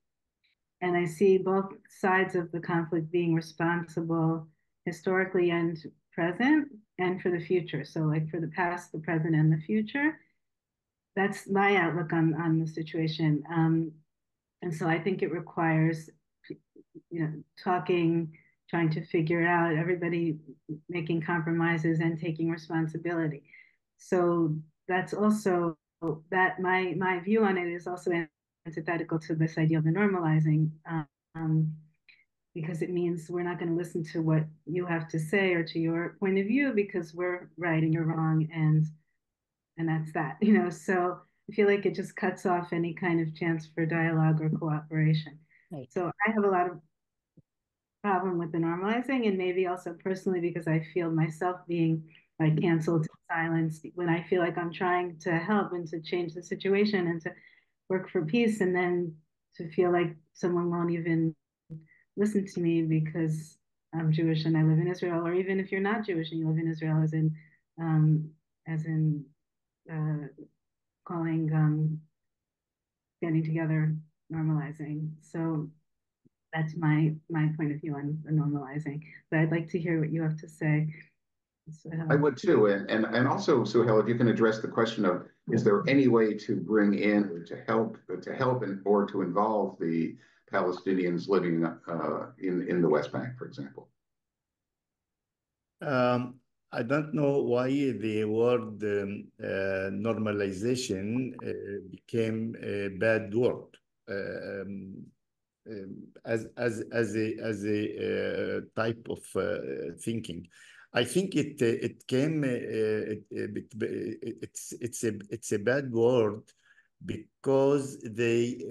and I see both sides of the conflict being responsible historically and present, and for the future. So like for the past, the present, and the future. That's my outlook on the situation. And so I think it requires, talking, trying to figure out, everybody making compromises and taking responsibility. So that's also, that my view on it is also antithetical to this idea of the normalizing, because it means we're not going to listen to what you have to say or to your point of view because we're right and you're wrong, and that's that. So I feel like it just cuts off any kind of chance for dialogue or cooperation. Right. So I have a lot of problem with the normalizing, and maybe also personally because I feel myself being like canceled, silenced, when I feel like I'm trying to help and to change the situation and to work for peace, and then to feel like someone won't even listen to me because I'm Jewish and I live in Israel, or even if you're not Jewish and you live in Israel, as in calling standing together normalizing. So that's my point of view on the normalizing. But I'd like to hear what you have to say. I would too, and also, Suheil, if you can address the question of, is there any way to bring in or to help or to involve the Palestinians living in the West Bank, for example? I don't know why the word normalization became a bad word. As a type of thinking, I think it came. It's a bad word because there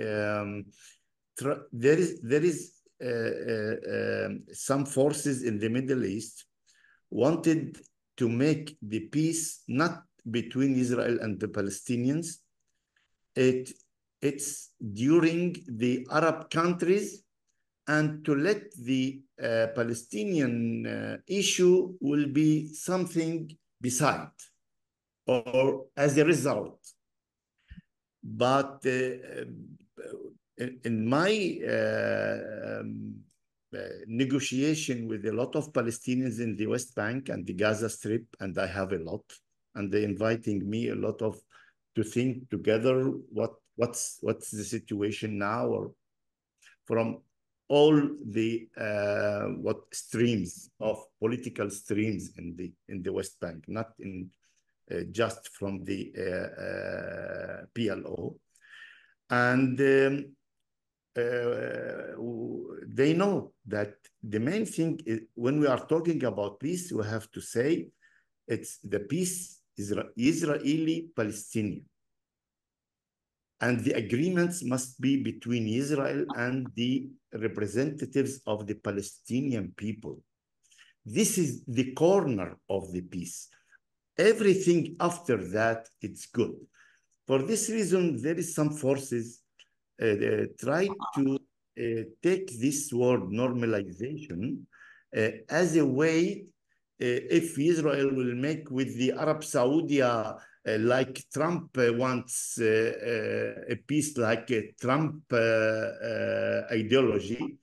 is some forces in the Middle East wanted to make the peace not between Israel and the Palestinians. It's during the Arab countries, and to let the Palestinian issue will be something beside or as a result. But in my negotiation with a lot of Palestinians in the West Bank and the Gaza Strip, and I have a lot, and they're inviting me a lot of to think together what's the situation now, or from all the streams of political streams in the West Bank, not in just from the PLO, and they know that the main thing is, when we are talking about peace, we have to say it's the peace Israeli-Palestinian. And the agreements must be between Israel and the representatives of the Palestinian people. This is the corner of the peace. Everything after that, it's good. For this reason, there is some forces try to take this word normalization as a way, if Israel will make with the Arab Saudi like Trump wants a peace like a Trump ideology,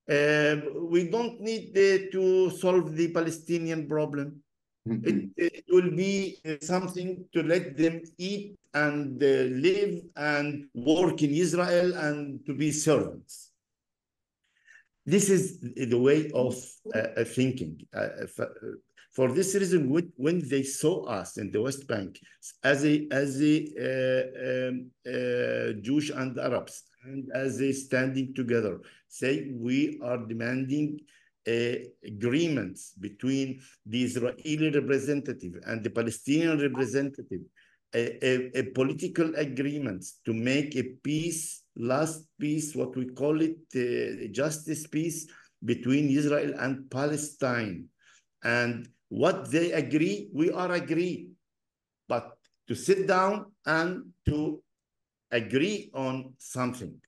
we don't need to solve the Palestinian problem. It will be something to let them eat and live and work in Israel and to be servants. This is the way of thinking. For this reason, when they saw us in the West Bank as a Jewish and Arabs, and as a standing together, say we are demanding agreements between the Israeli representative and the Palestinian representative, a political agreements to make a peace, last peace, what we call it, justice peace between Israel and Palestine. And what they agree, we are agree. But to sit down and to agree on something.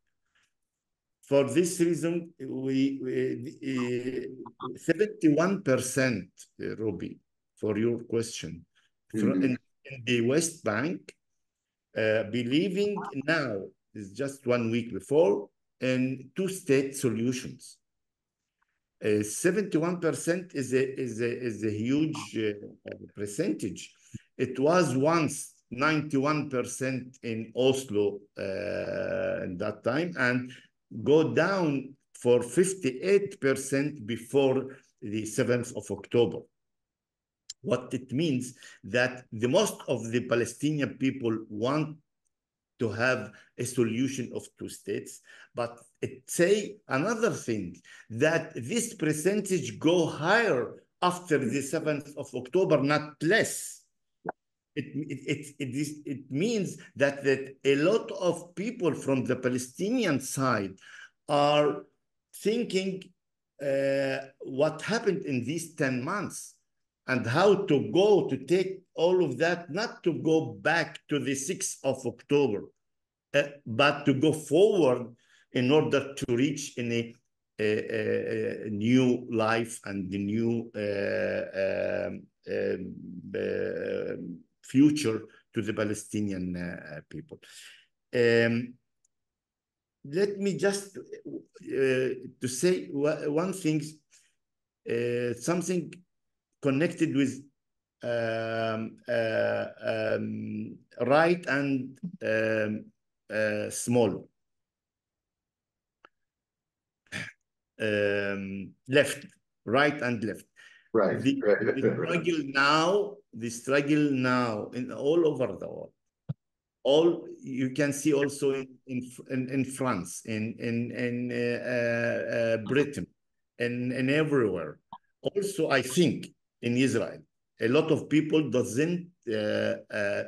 For this reason, 71%, Ruby, for your question, in the West Bank, believing now, is just 1 week before, in two-state solutions. 71% is a huge percentage. It was once 91% in Oslo in that time, and go down for 58% before the 7th of October. What it means that the most of the Palestinian people want to have a solution of two states, but it say another thing, that this percentage go higher after the 7th of October, not less. It means that a lot of people from the Palestinian side are thinking what happened in these 10 months and how to go to take all of that, not to go back to the 6th of October, but to go forward in order to reach in a new life and the new future to the Palestinian people. Let me just to say one thing, something connected with right and small, left, right and left. Right. The struggle now in all over the world. All you can see also in France, in Britain, and everywhere. Also, I think in Israel, a lot of people doesn't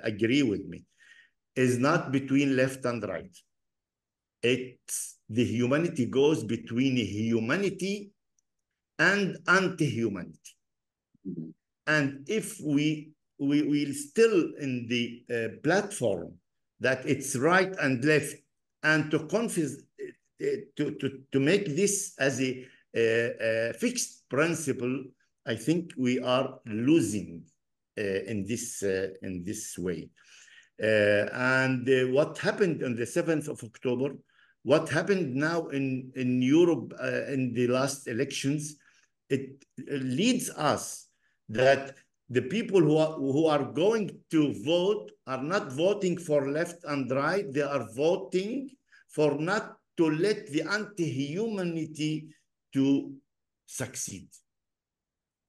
agree with me. Is not between left and right. the humanity goes between humanity and anti-humanity. Mm-hmm. And if we will still in the platform that it's right and left, and to confess, to make this as a fixed principle, I think we are losing in this way. And what happened on the 7th of October, what happened now in Europe in the last elections, it leads us that the people who are going to vote are not voting for left and right. They are voting for not to let the anti-humanity to succeed.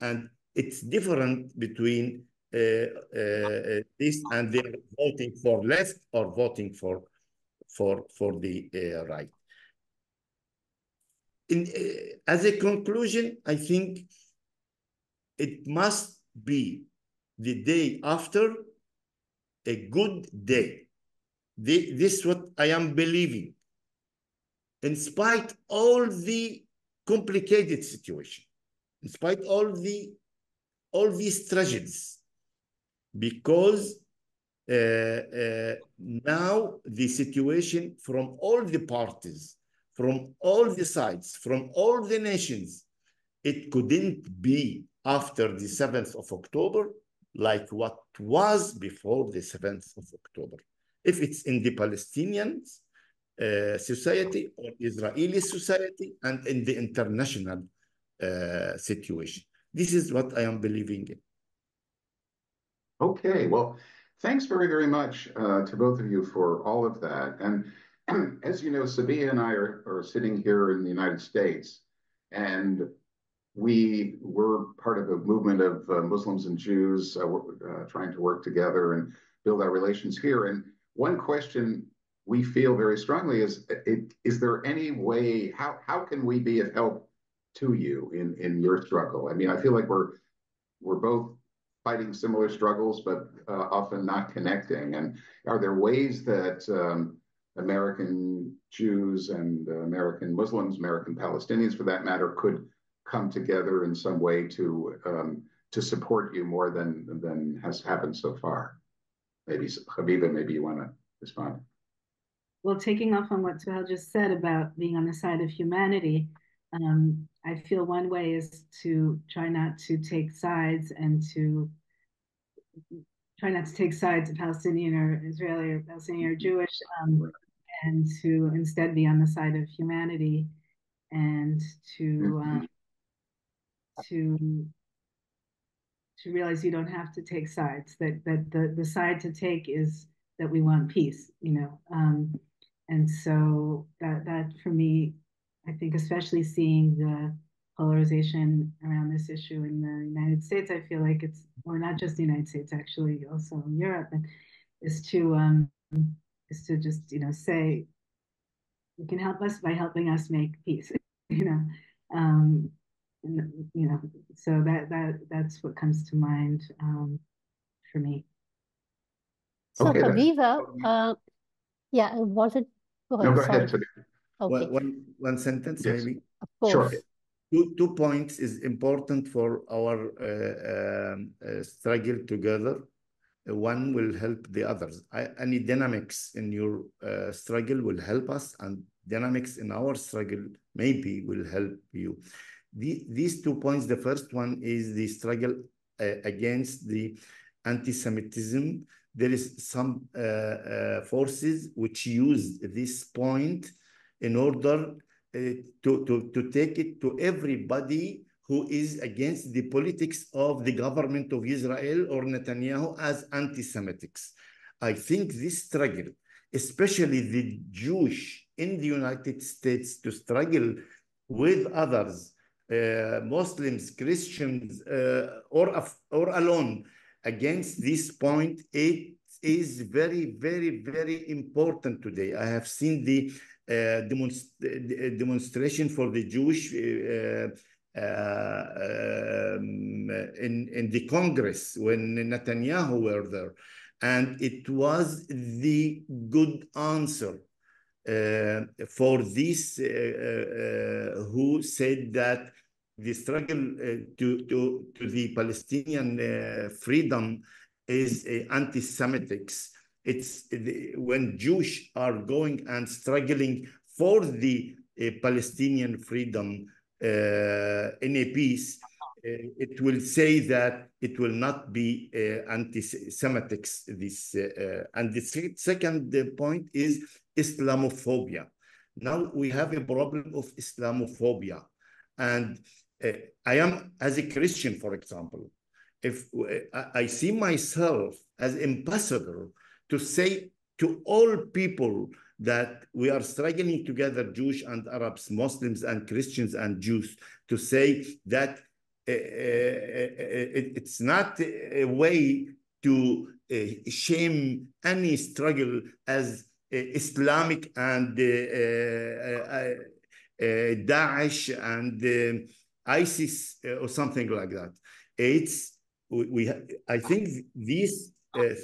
And it's different between this, and they're voting for left or voting for the right. As a conclusion, I think it must be the day after a good day. This is what I am believing. In spite all the complicated situation, in spite all these tragedies, because now the situation from all the parties, from all the sides, from all the nations, it couldn't be after the 7th of October like what was before the 7th of October. If it's in the Palestinian society or Israeli society and in the international situation. This is what I am believing in. Okay, well, thanks very, very much to both of you for all of that. And as you know, Sabia and I are sitting here in the United States, and we were part of a movement of Muslims and Jews trying to work together and build our relations here. And one question we feel very strongly is there any way, how can we be of help to you in your struggle? I mean, I feel like we're both fighting similar struggles, but often not connecting. And are there ways that American Jews and American Muslims, American Palestinians for that matter, could come together in some way to support you more than has happened so far? Maybe Haviva, maybe you want to respond. Well, taking off on what Suheil just said about being on the side of humanity, I feel one way is to try not to take sides and to try not to take sides of Palestinian or Israeli or Palestinian or Jewish, and to instead be on the side of humanity and to realize you don't have to take sides, that the side to take is that we want peace, and so that for me, I think especially seeing the polarization around this issue in the United States, I feel like it's, or not just the United States, actually also in Europe, and is to just say you can help us by helping us make peace, so that's what comes to mind for me. So Okay, Haviva, yeah, Walter, go ahead. No, go Sorry. ahead. Okay. One sentence, Yes. maybe. Of course. Sure. Two points is important for our struggle together. One will help the others. Any dynamics in your struggle will help us, and dynamics in our struggle maybe will help you. These 2 points, the first one is the struggle against the anti-Semitism. There is some forces which use this point in order to take it to everybody who is against the politics of the government of Israel or Netanyahu as anti-Semitics. I think this struggle, especially the Jewish in the United States, to struggle with others, Muslims, Christians, or alone against this point, it is very, very, very important today. I have seen the demonstration for the Jewish in the Congress when Netanyahu were there, and it was the good answer for these who said that the struggle to the Palestinian freedom is anti-Semitics. It's when Jews are going and struggling for the Palestinian freedom in a peace, it will say that it will not be anti-Semitics. And the second point is Islamophobia. Now we have a problem of Islamophobia. And I am, as a Christian, for example, if I see myself as ambassador to say to all people that we are struggling together, Jewish and Arabs, Muslims and Christians and Jews, to say that it's not a way to shame any struggle as Islamic and Daesh and ISIS or something like that. I think these things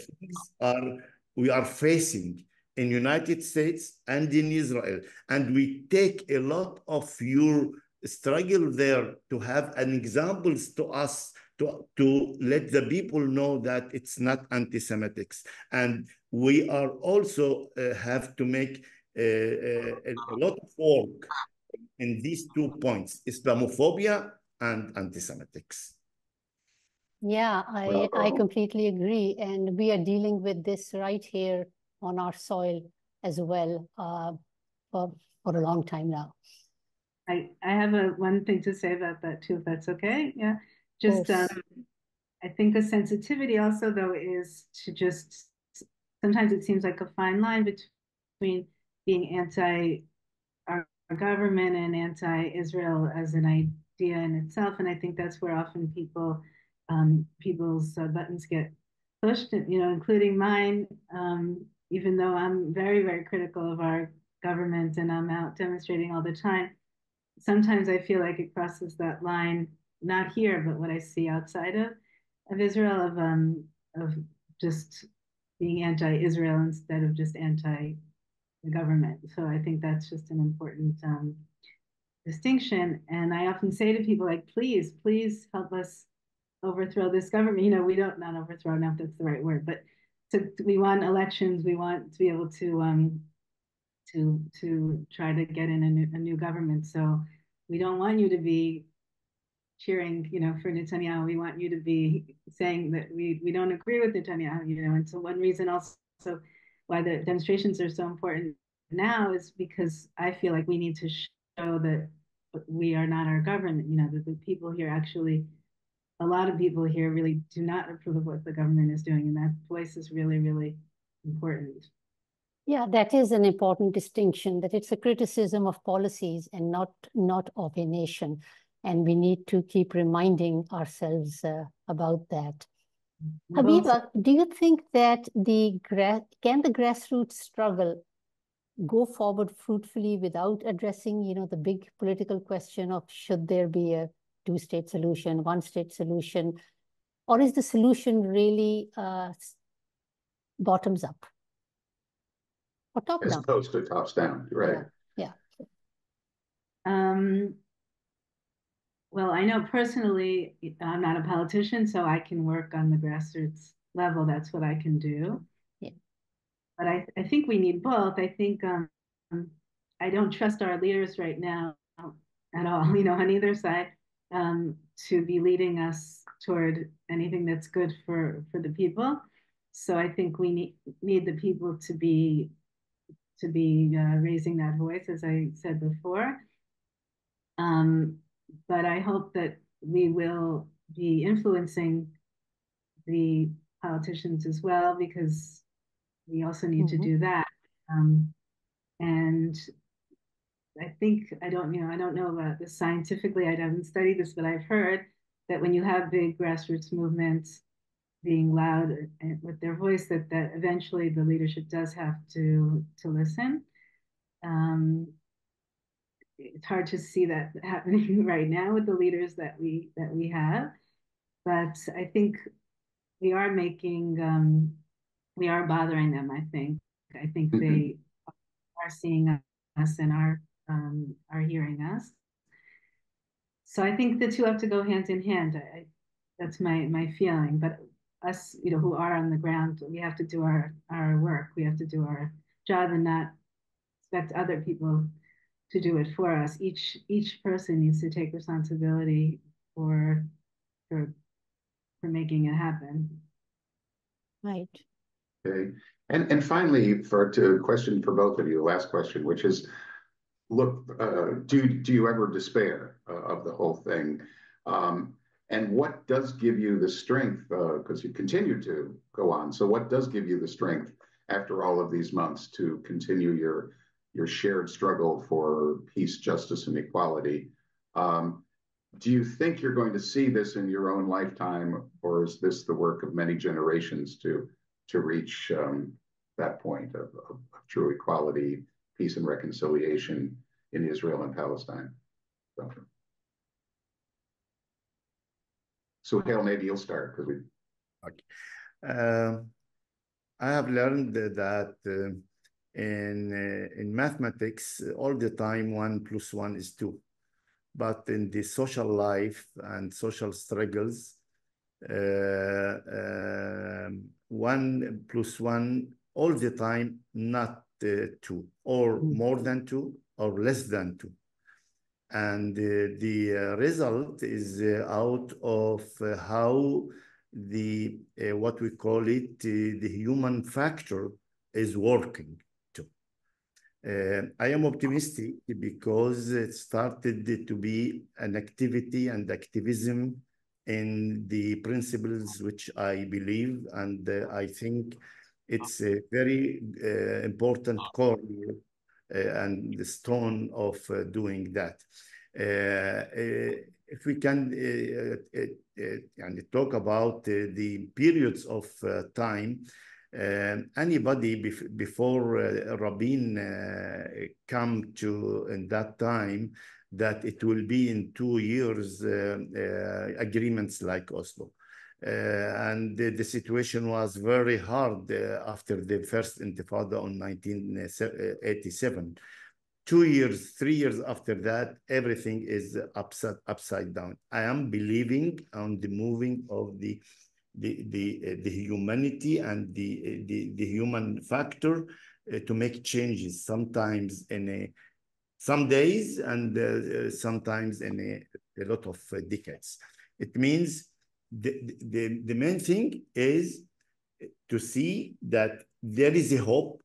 we are facing in United States and in Israel, and we take a lot of your struggle there to have an examples to us to let the people know that it's not anti-Semitics. And we are also have to make a lot of work in these 2 points, Islamophobia and anti-Semitics. Yeah, I completely agree. And we are dealing with this right here on our soil as well for a long time now. I have one thing to say about that too, if that's okay. Yeah, just I think a sensitivity also though is to just sometimes it seems like a fine line between being anti our government and anti-Israel as an idea in itself, and I think that's where often people's buttons get pushed, including mine. Even though I'm very, very critical of our government and I'm out demonstrating all the time, sometimes I feel like it crosses that line, not here, but what I see outside of Israel, of just being anti-Israel instead of just anti-the government. So I think that's just an important distinction. And I often say to people, like, please help us overthrow this government. We don't, not overthrow, now if that's the right word, but we want elections. We want to be able to try to get in a new government. So we don't want you to be cheering, for Netanyahu. We want you to be saying that we don't agree with Netanyahu, And so one reason also why the demonstrations are so important now is because I feel like we need to show that we are not our government, that the people here actually, a lot of people here really do not approve of what the government is doing. And that voice is really, really important. Yeah, that is an important distinction, that it's a criticism of policies and not of a nation. And we need to keep reminding ourselves about that. Haviva, do you think that can the grassroots struggle go forward fruitfully without addressing, the big political question of should there be a two-state solution, one-state solution, or is the solution really bottoms up? Or top down. As opposed to tops down, right? Yeah. Well, I know personally, I'm not a politician, so I can work on the grassroots level. That's what I can do. Yeah. But I think we need both. I think I don't trust our leaders right now at all, on either side, to be leading us toward anything that's good for the people. So I think we need the people to be raising that voice, as I said before. But I hope that we will be influencing the politicians as well, because we also need to do that. And I think, I don't know about this scientifically, I haven't studied this, but I've heard that when you have big grassroots movements being loud with their voice, that eventually the leadership does have to listen. It's hard to see that happening right now with the leaders that we have, but I think we are making we are bothering them. I think they are seeing us and are hearing us. So I think the two have to go hand in hand. That's my feeling. But us, who are on the ground, we have to do our work. We have to do our job and not expect other people to do it for us. Each person needs to take responsibility for making it happen. Right. Okay. And finally, to question for both of you, the last question, which is, look, do you ever despair of the whole thing? And what does give you the strength, because you continue to go on, so what does give you the strength after all of these months to continue your shared struggle for peace, justice, and equality? Do you think you're going to see this in your own lifetime, or is this the work of many generations to reach that point of true equality, peace, and reconciliation in Israel and Palestine? So, Hail, maybe you'll start because we. Okay. I have learned that in mathematics, all the time 1 + 1 is 2. But in the social life and social struggles, 1 + 1 all the time, not 2, or more than 2, or less than 2. And the result is out of how the what we call it the human factor is working too. I am optimistic because it started to be an activity and activism in the principles which I believe, and I think it's a very important core and the stone of doing that. If we can talk about the periods of time, anybody before Rabin come to in that time that it will be in 2 years agreements like Oslo. And the situation was very hard after the first Intifada in 1987. 2 years, 3 years after that, everything is upside down. I am believing on the moving of the humanity and the human factor to make changes, sometimes in some days and sometimes in a lot of decades. It means the main thing is to see that there is a hope,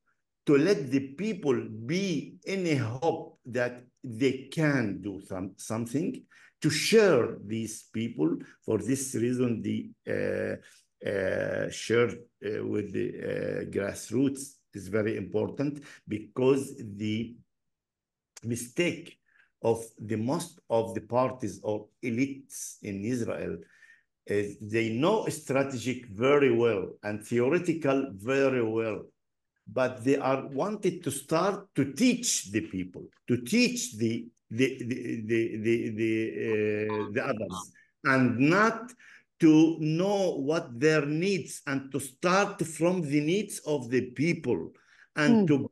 to let the people be in a hope that they can do something, to share these people. For this reason, the share with the grassroots is very important, because the mistake of the most of the parties or elites in Israel is they know strategic very well and theoretical very well, but they are wanted to start to teach the people, to teach the others, and not to know what their needs, and to start from the needs of the people, and to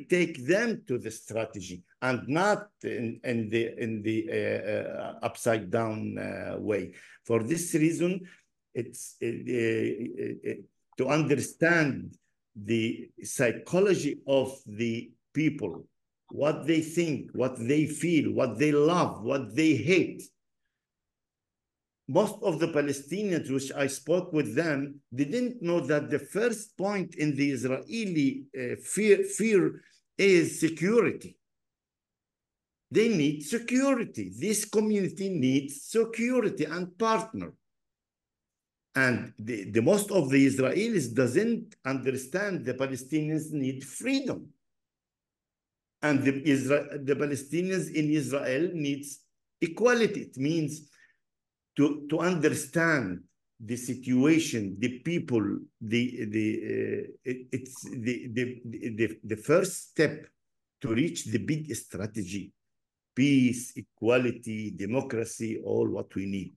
take them to the strategy, and not in the upside down way. For this reason, it's to understand the psychology of the people, what they think, what they feel, what they love, what they hate. Most of the Palestinians, which I spoke with them, didn't know that the first point in the Israeli fear is security. They need security. This community needs security and partner. And the most of the Israelis doesn't understand the Palestinians need freedom. And the Palestinians in Israel needs equality. It means to understand the situation, the people, it's the first step to reach the big strategy: peace, equality, democracy, all what we need.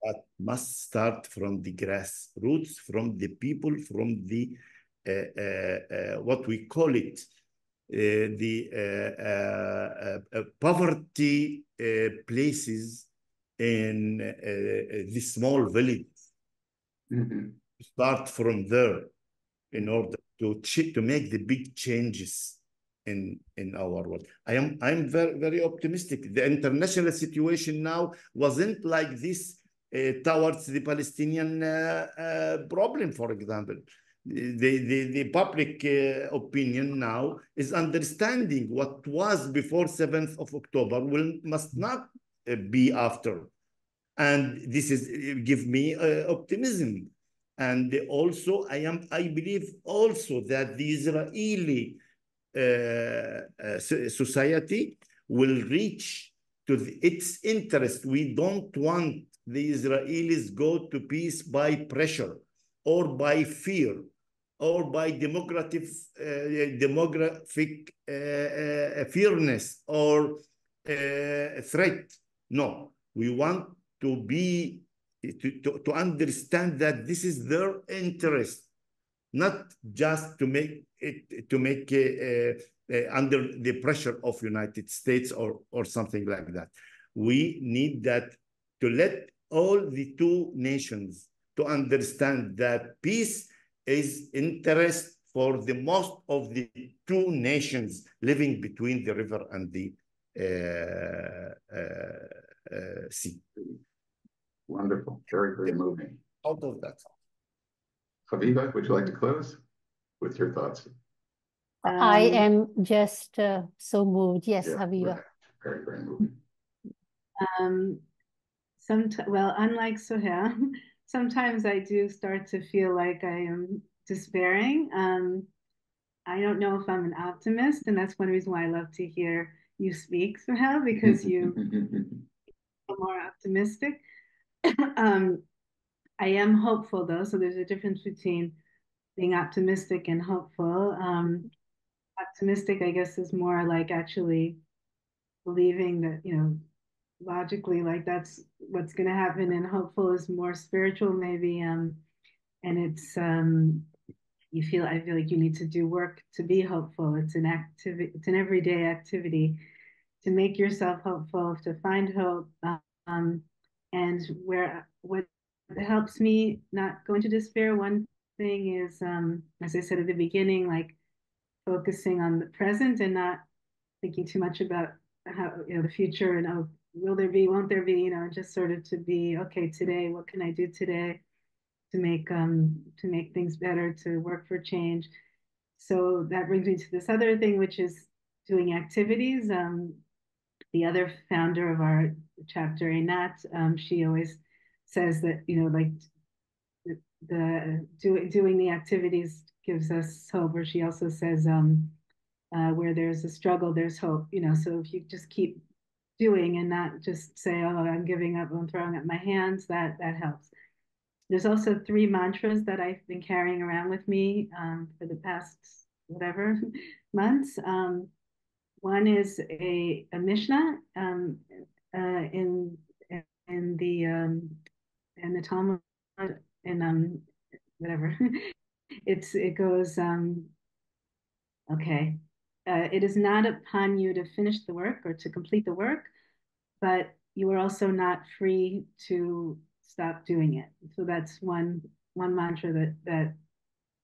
But must start from the grassroots, from the people, from the what we call it the poverty places in the small villages. Mm-hmm. Start from there in order to make the big changes in our world. I'm very optimistic. The international situation now wasn't like this towards the Palestinian problem, for example. The public opinion now is understanding what was before 7th of October must not be after. And this is give me optimism. And also, I believe also that the Israeli society will reach to its interest. We don't want the Israelis go to peace by pressure or by fear or by demographic fearness or threat. No, we want to be to understand that this is their interest, not just to make it under the pressure of United States or something like that. We need that to let all the two nations to understand that peace is interest for the most of the two nations living between the river and the sea. Wonderful. Very, very moving. Out of that. Haviva, would you like to close with your thoughts? I am just so moved. Yes, Yeah, Haviva. right. Very, very moving. Well, unlike Suheil, sometimes I do start to feel like I am despairing. I don't know if I'm an optimist, and that's one reason why I love to hear you speak, Suheil, because you are more optimistic. I am hopeful, though, so there's a difference between being optimistic and hopeful. Optimistic, I guess, is more like actually believing that, logically, like that's what's going to happen, and hopeful is more spiritual, maybe. And it's I feel like you need to do work to be hopeful. It's an activity, it's an everyday activity to make yourself hopeful, to find hope. And what helps me not go into despair, one thing is, as I said at the beginning, like focusing on the present and not thinking too much about how, the future and, oh, will there be, won't there be, just sort of to be, okay, today, what can I do today to make things better, to work for change. So that brings me to this other thing, which is doing activities. The other founder of our chapter, Einat, she always says that, like doing the activities gives us hope, or she also says, where there's a struggle, there's hope, so if you just keep doing and not just say, oh, I'm giving up, I'm throwing up my hands, that helps. There's also 3 mantras that I've been carrying around with me for the past whatever months. One is a Mishnah in the Talmud, in whatever. It goes, okay. It is not upon you to finish the work or to complete the work, but you are also not free to stop doing it. So that's one mantra that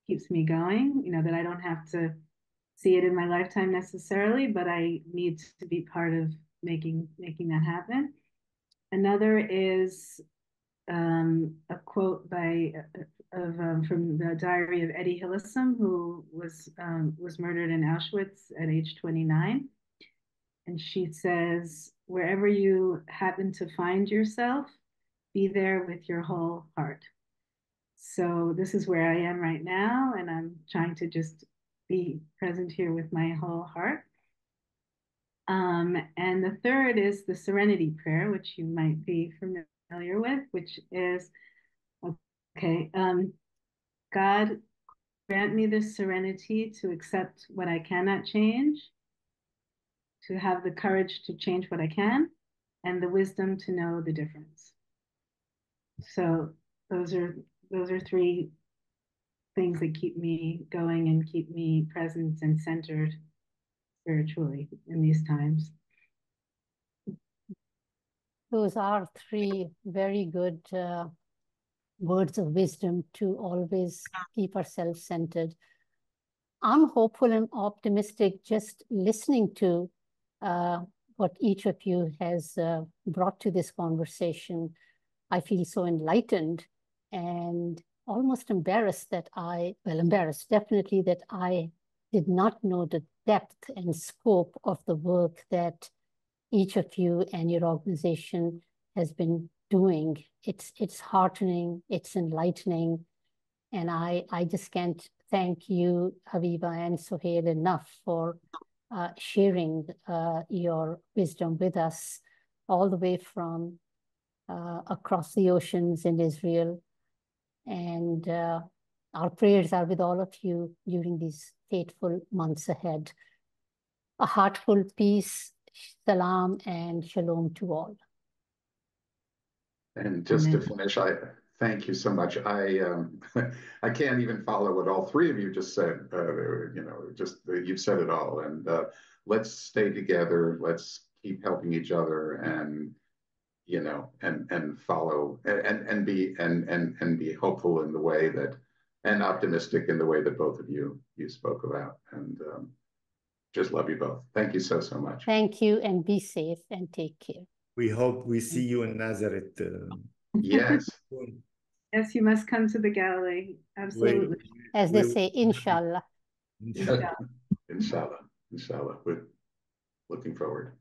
keeps me going, that I don't have to see it in my lifetime necessarily, but I need to be part of making that happen. Another is a quote from the diary of Eddie Hillesum, who was murdered in Auschwitz at age 29. And she says, wherever you happen to find yourself, be there with your whole heart. So this is where I am right now, and I'm trying to just be present here with my whole heart. And the third is the Serenity Prayer, which you might be familiar with, which is, okay, God, grant me the serenity to accept what I cannot change, to have the courage to change what I can, and the wisdom to know the difference. So those are 3 things that keep me going and keep me present and centered spiritually in these times. Those are three very good words of wisdom to always keep ourselves centered. I'm hopeful and optimistic just listening to what each of you has brought to this conversation. I feel so enlightened and almost embarrassed definitely that I did not know the depth and scope of the work that each of you and your organization has been doing. It's heartening, it's enlightening, and I just can't thank you, Haviva and Suheil, enough for sharing your wisdom with us all the way from across the oceans in Israel. And our prayers are with all of you during these fateful months ahead. A heartful peace, salam, and shalom to all. And just to finish, I thank you so much. I can't even follow what all three of you just said. You've said it all. And let's stay together. Let's keep helping each other, and and follow and be hopeful in the way that, and optimistic in the way that both of you spoke about. And just love you both. Thank you so much. Thank you, and be safe and take care. We hope we see you in Nazareth. Yes. Yes, you must come to the Galilee. Absolutely. As they say, inshallah. Inshallah. Inshallah. We're looking forward.